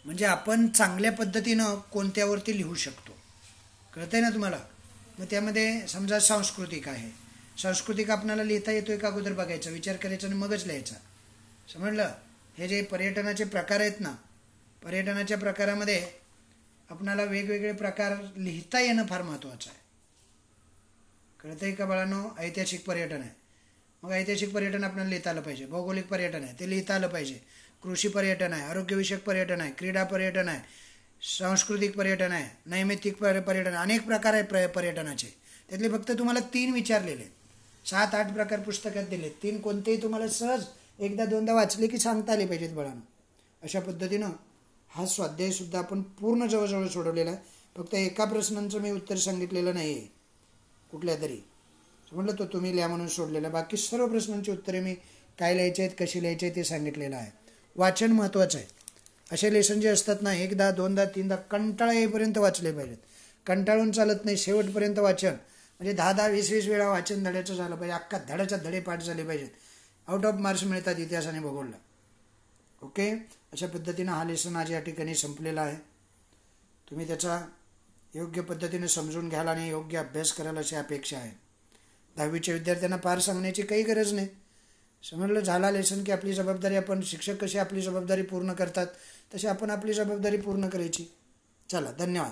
म्हणजे आपण चांगल्या पद्धतीनं कोणत्यावरती लिहू शकतो. कळतंय ना तुम्हाला. मग त्यामध्ये समजा सांस्कृतिक आहे, सांस्कृतिक आपल्याला लिहिता येतोय का अगोदर बघायचा, विचार करायचा आणि मगच लिहायचा. समजलं. हे जे पर्यटनाचे प्रकार आहेत ना, पर्यटनाच्या प्रकारामध्ये आपणाला वेगवेगळे प्रकार लिहिता येणं फार महत्त्वाचं आहे. कळतंय का बाळांनो. ऐतिहासिक पर्यटन आहे, मग ऐतिहासिक पर्यटन आपल्याला लिहिता आलं पाहिजे. भौगोलिक पर्यटन आहे, ते लिहिता आलं पाहिजे. कृषी पर्यटन आहे, आरोग्यविषयक पर्यटन आहे, क्रीडा पर्यटन आहे, सांस्कृतिक पर्यटन आहे, नैमित्तिक पर्यटन, अनेक प्रकार आहे पर्यटनाचे. त्यातले फक्त तुम्हाला 3 विचारलेले. 7-8 प्रकार पुस्तकात दिले. 3 कोणतेही तुम्हाला सहज 1-2दा वाचले की सांगता आले पाहिजेत बाळांनो. अशा पद्धतीनं हा स्वाध्यायसुद्धा आपण पूर्ण जवळजवळ सोडवलेला आहे. फक्त एका प्रश्नांचं मी उत्तर सांगितलेलं नाही आहे कुठल्या तरी, समजलं, तो तुम्ही लिहा म्हणून सोडलेला. बाकी सर्व प्रश्नांची उत्तरे मी काय लिहायचे आहेत, कशी लिहायचे ते सांगितलेलं आहे. वाचन महत्त्वाचं आहे. असे लेसन जे असतात ना, 1दा 2दा 3दा कंटाळा येईपर्यंत वाचले पाहिजेत. कंटाळून चालत नाही, शेवटपर्यंत वाचन. म्हणजे 10-10, 20-20 वेळा वाचन धड्याचं झालं पाहिजे. अख्खा धड्याच्या धडे पाठ झाले पाहिजेत. आउट ऑफ मार्क्स मिळतात इतिहास आणि भूगोलला. ओके. अशा पद्धतीनं हा लेसन आज या ठिकाणी संपलेला आहे. तुम्ही त्याचा योग्य पद्धतीने समजून घ्याल आणि योग्य अभ्यास कराल अशी अपेक्षा आहे. 10वीच्या विद्यार्थ्यांना फार सांगण्याची काही गरज नाही. समजलं. झाला लेसन की आपली जबाबदारी, आपण शिक्षक कशी आपली जबाबदारी पूर्ण करतात तशी आपण आपली जबाबदारी पूर्ण करायची. चला, धन्यवाद.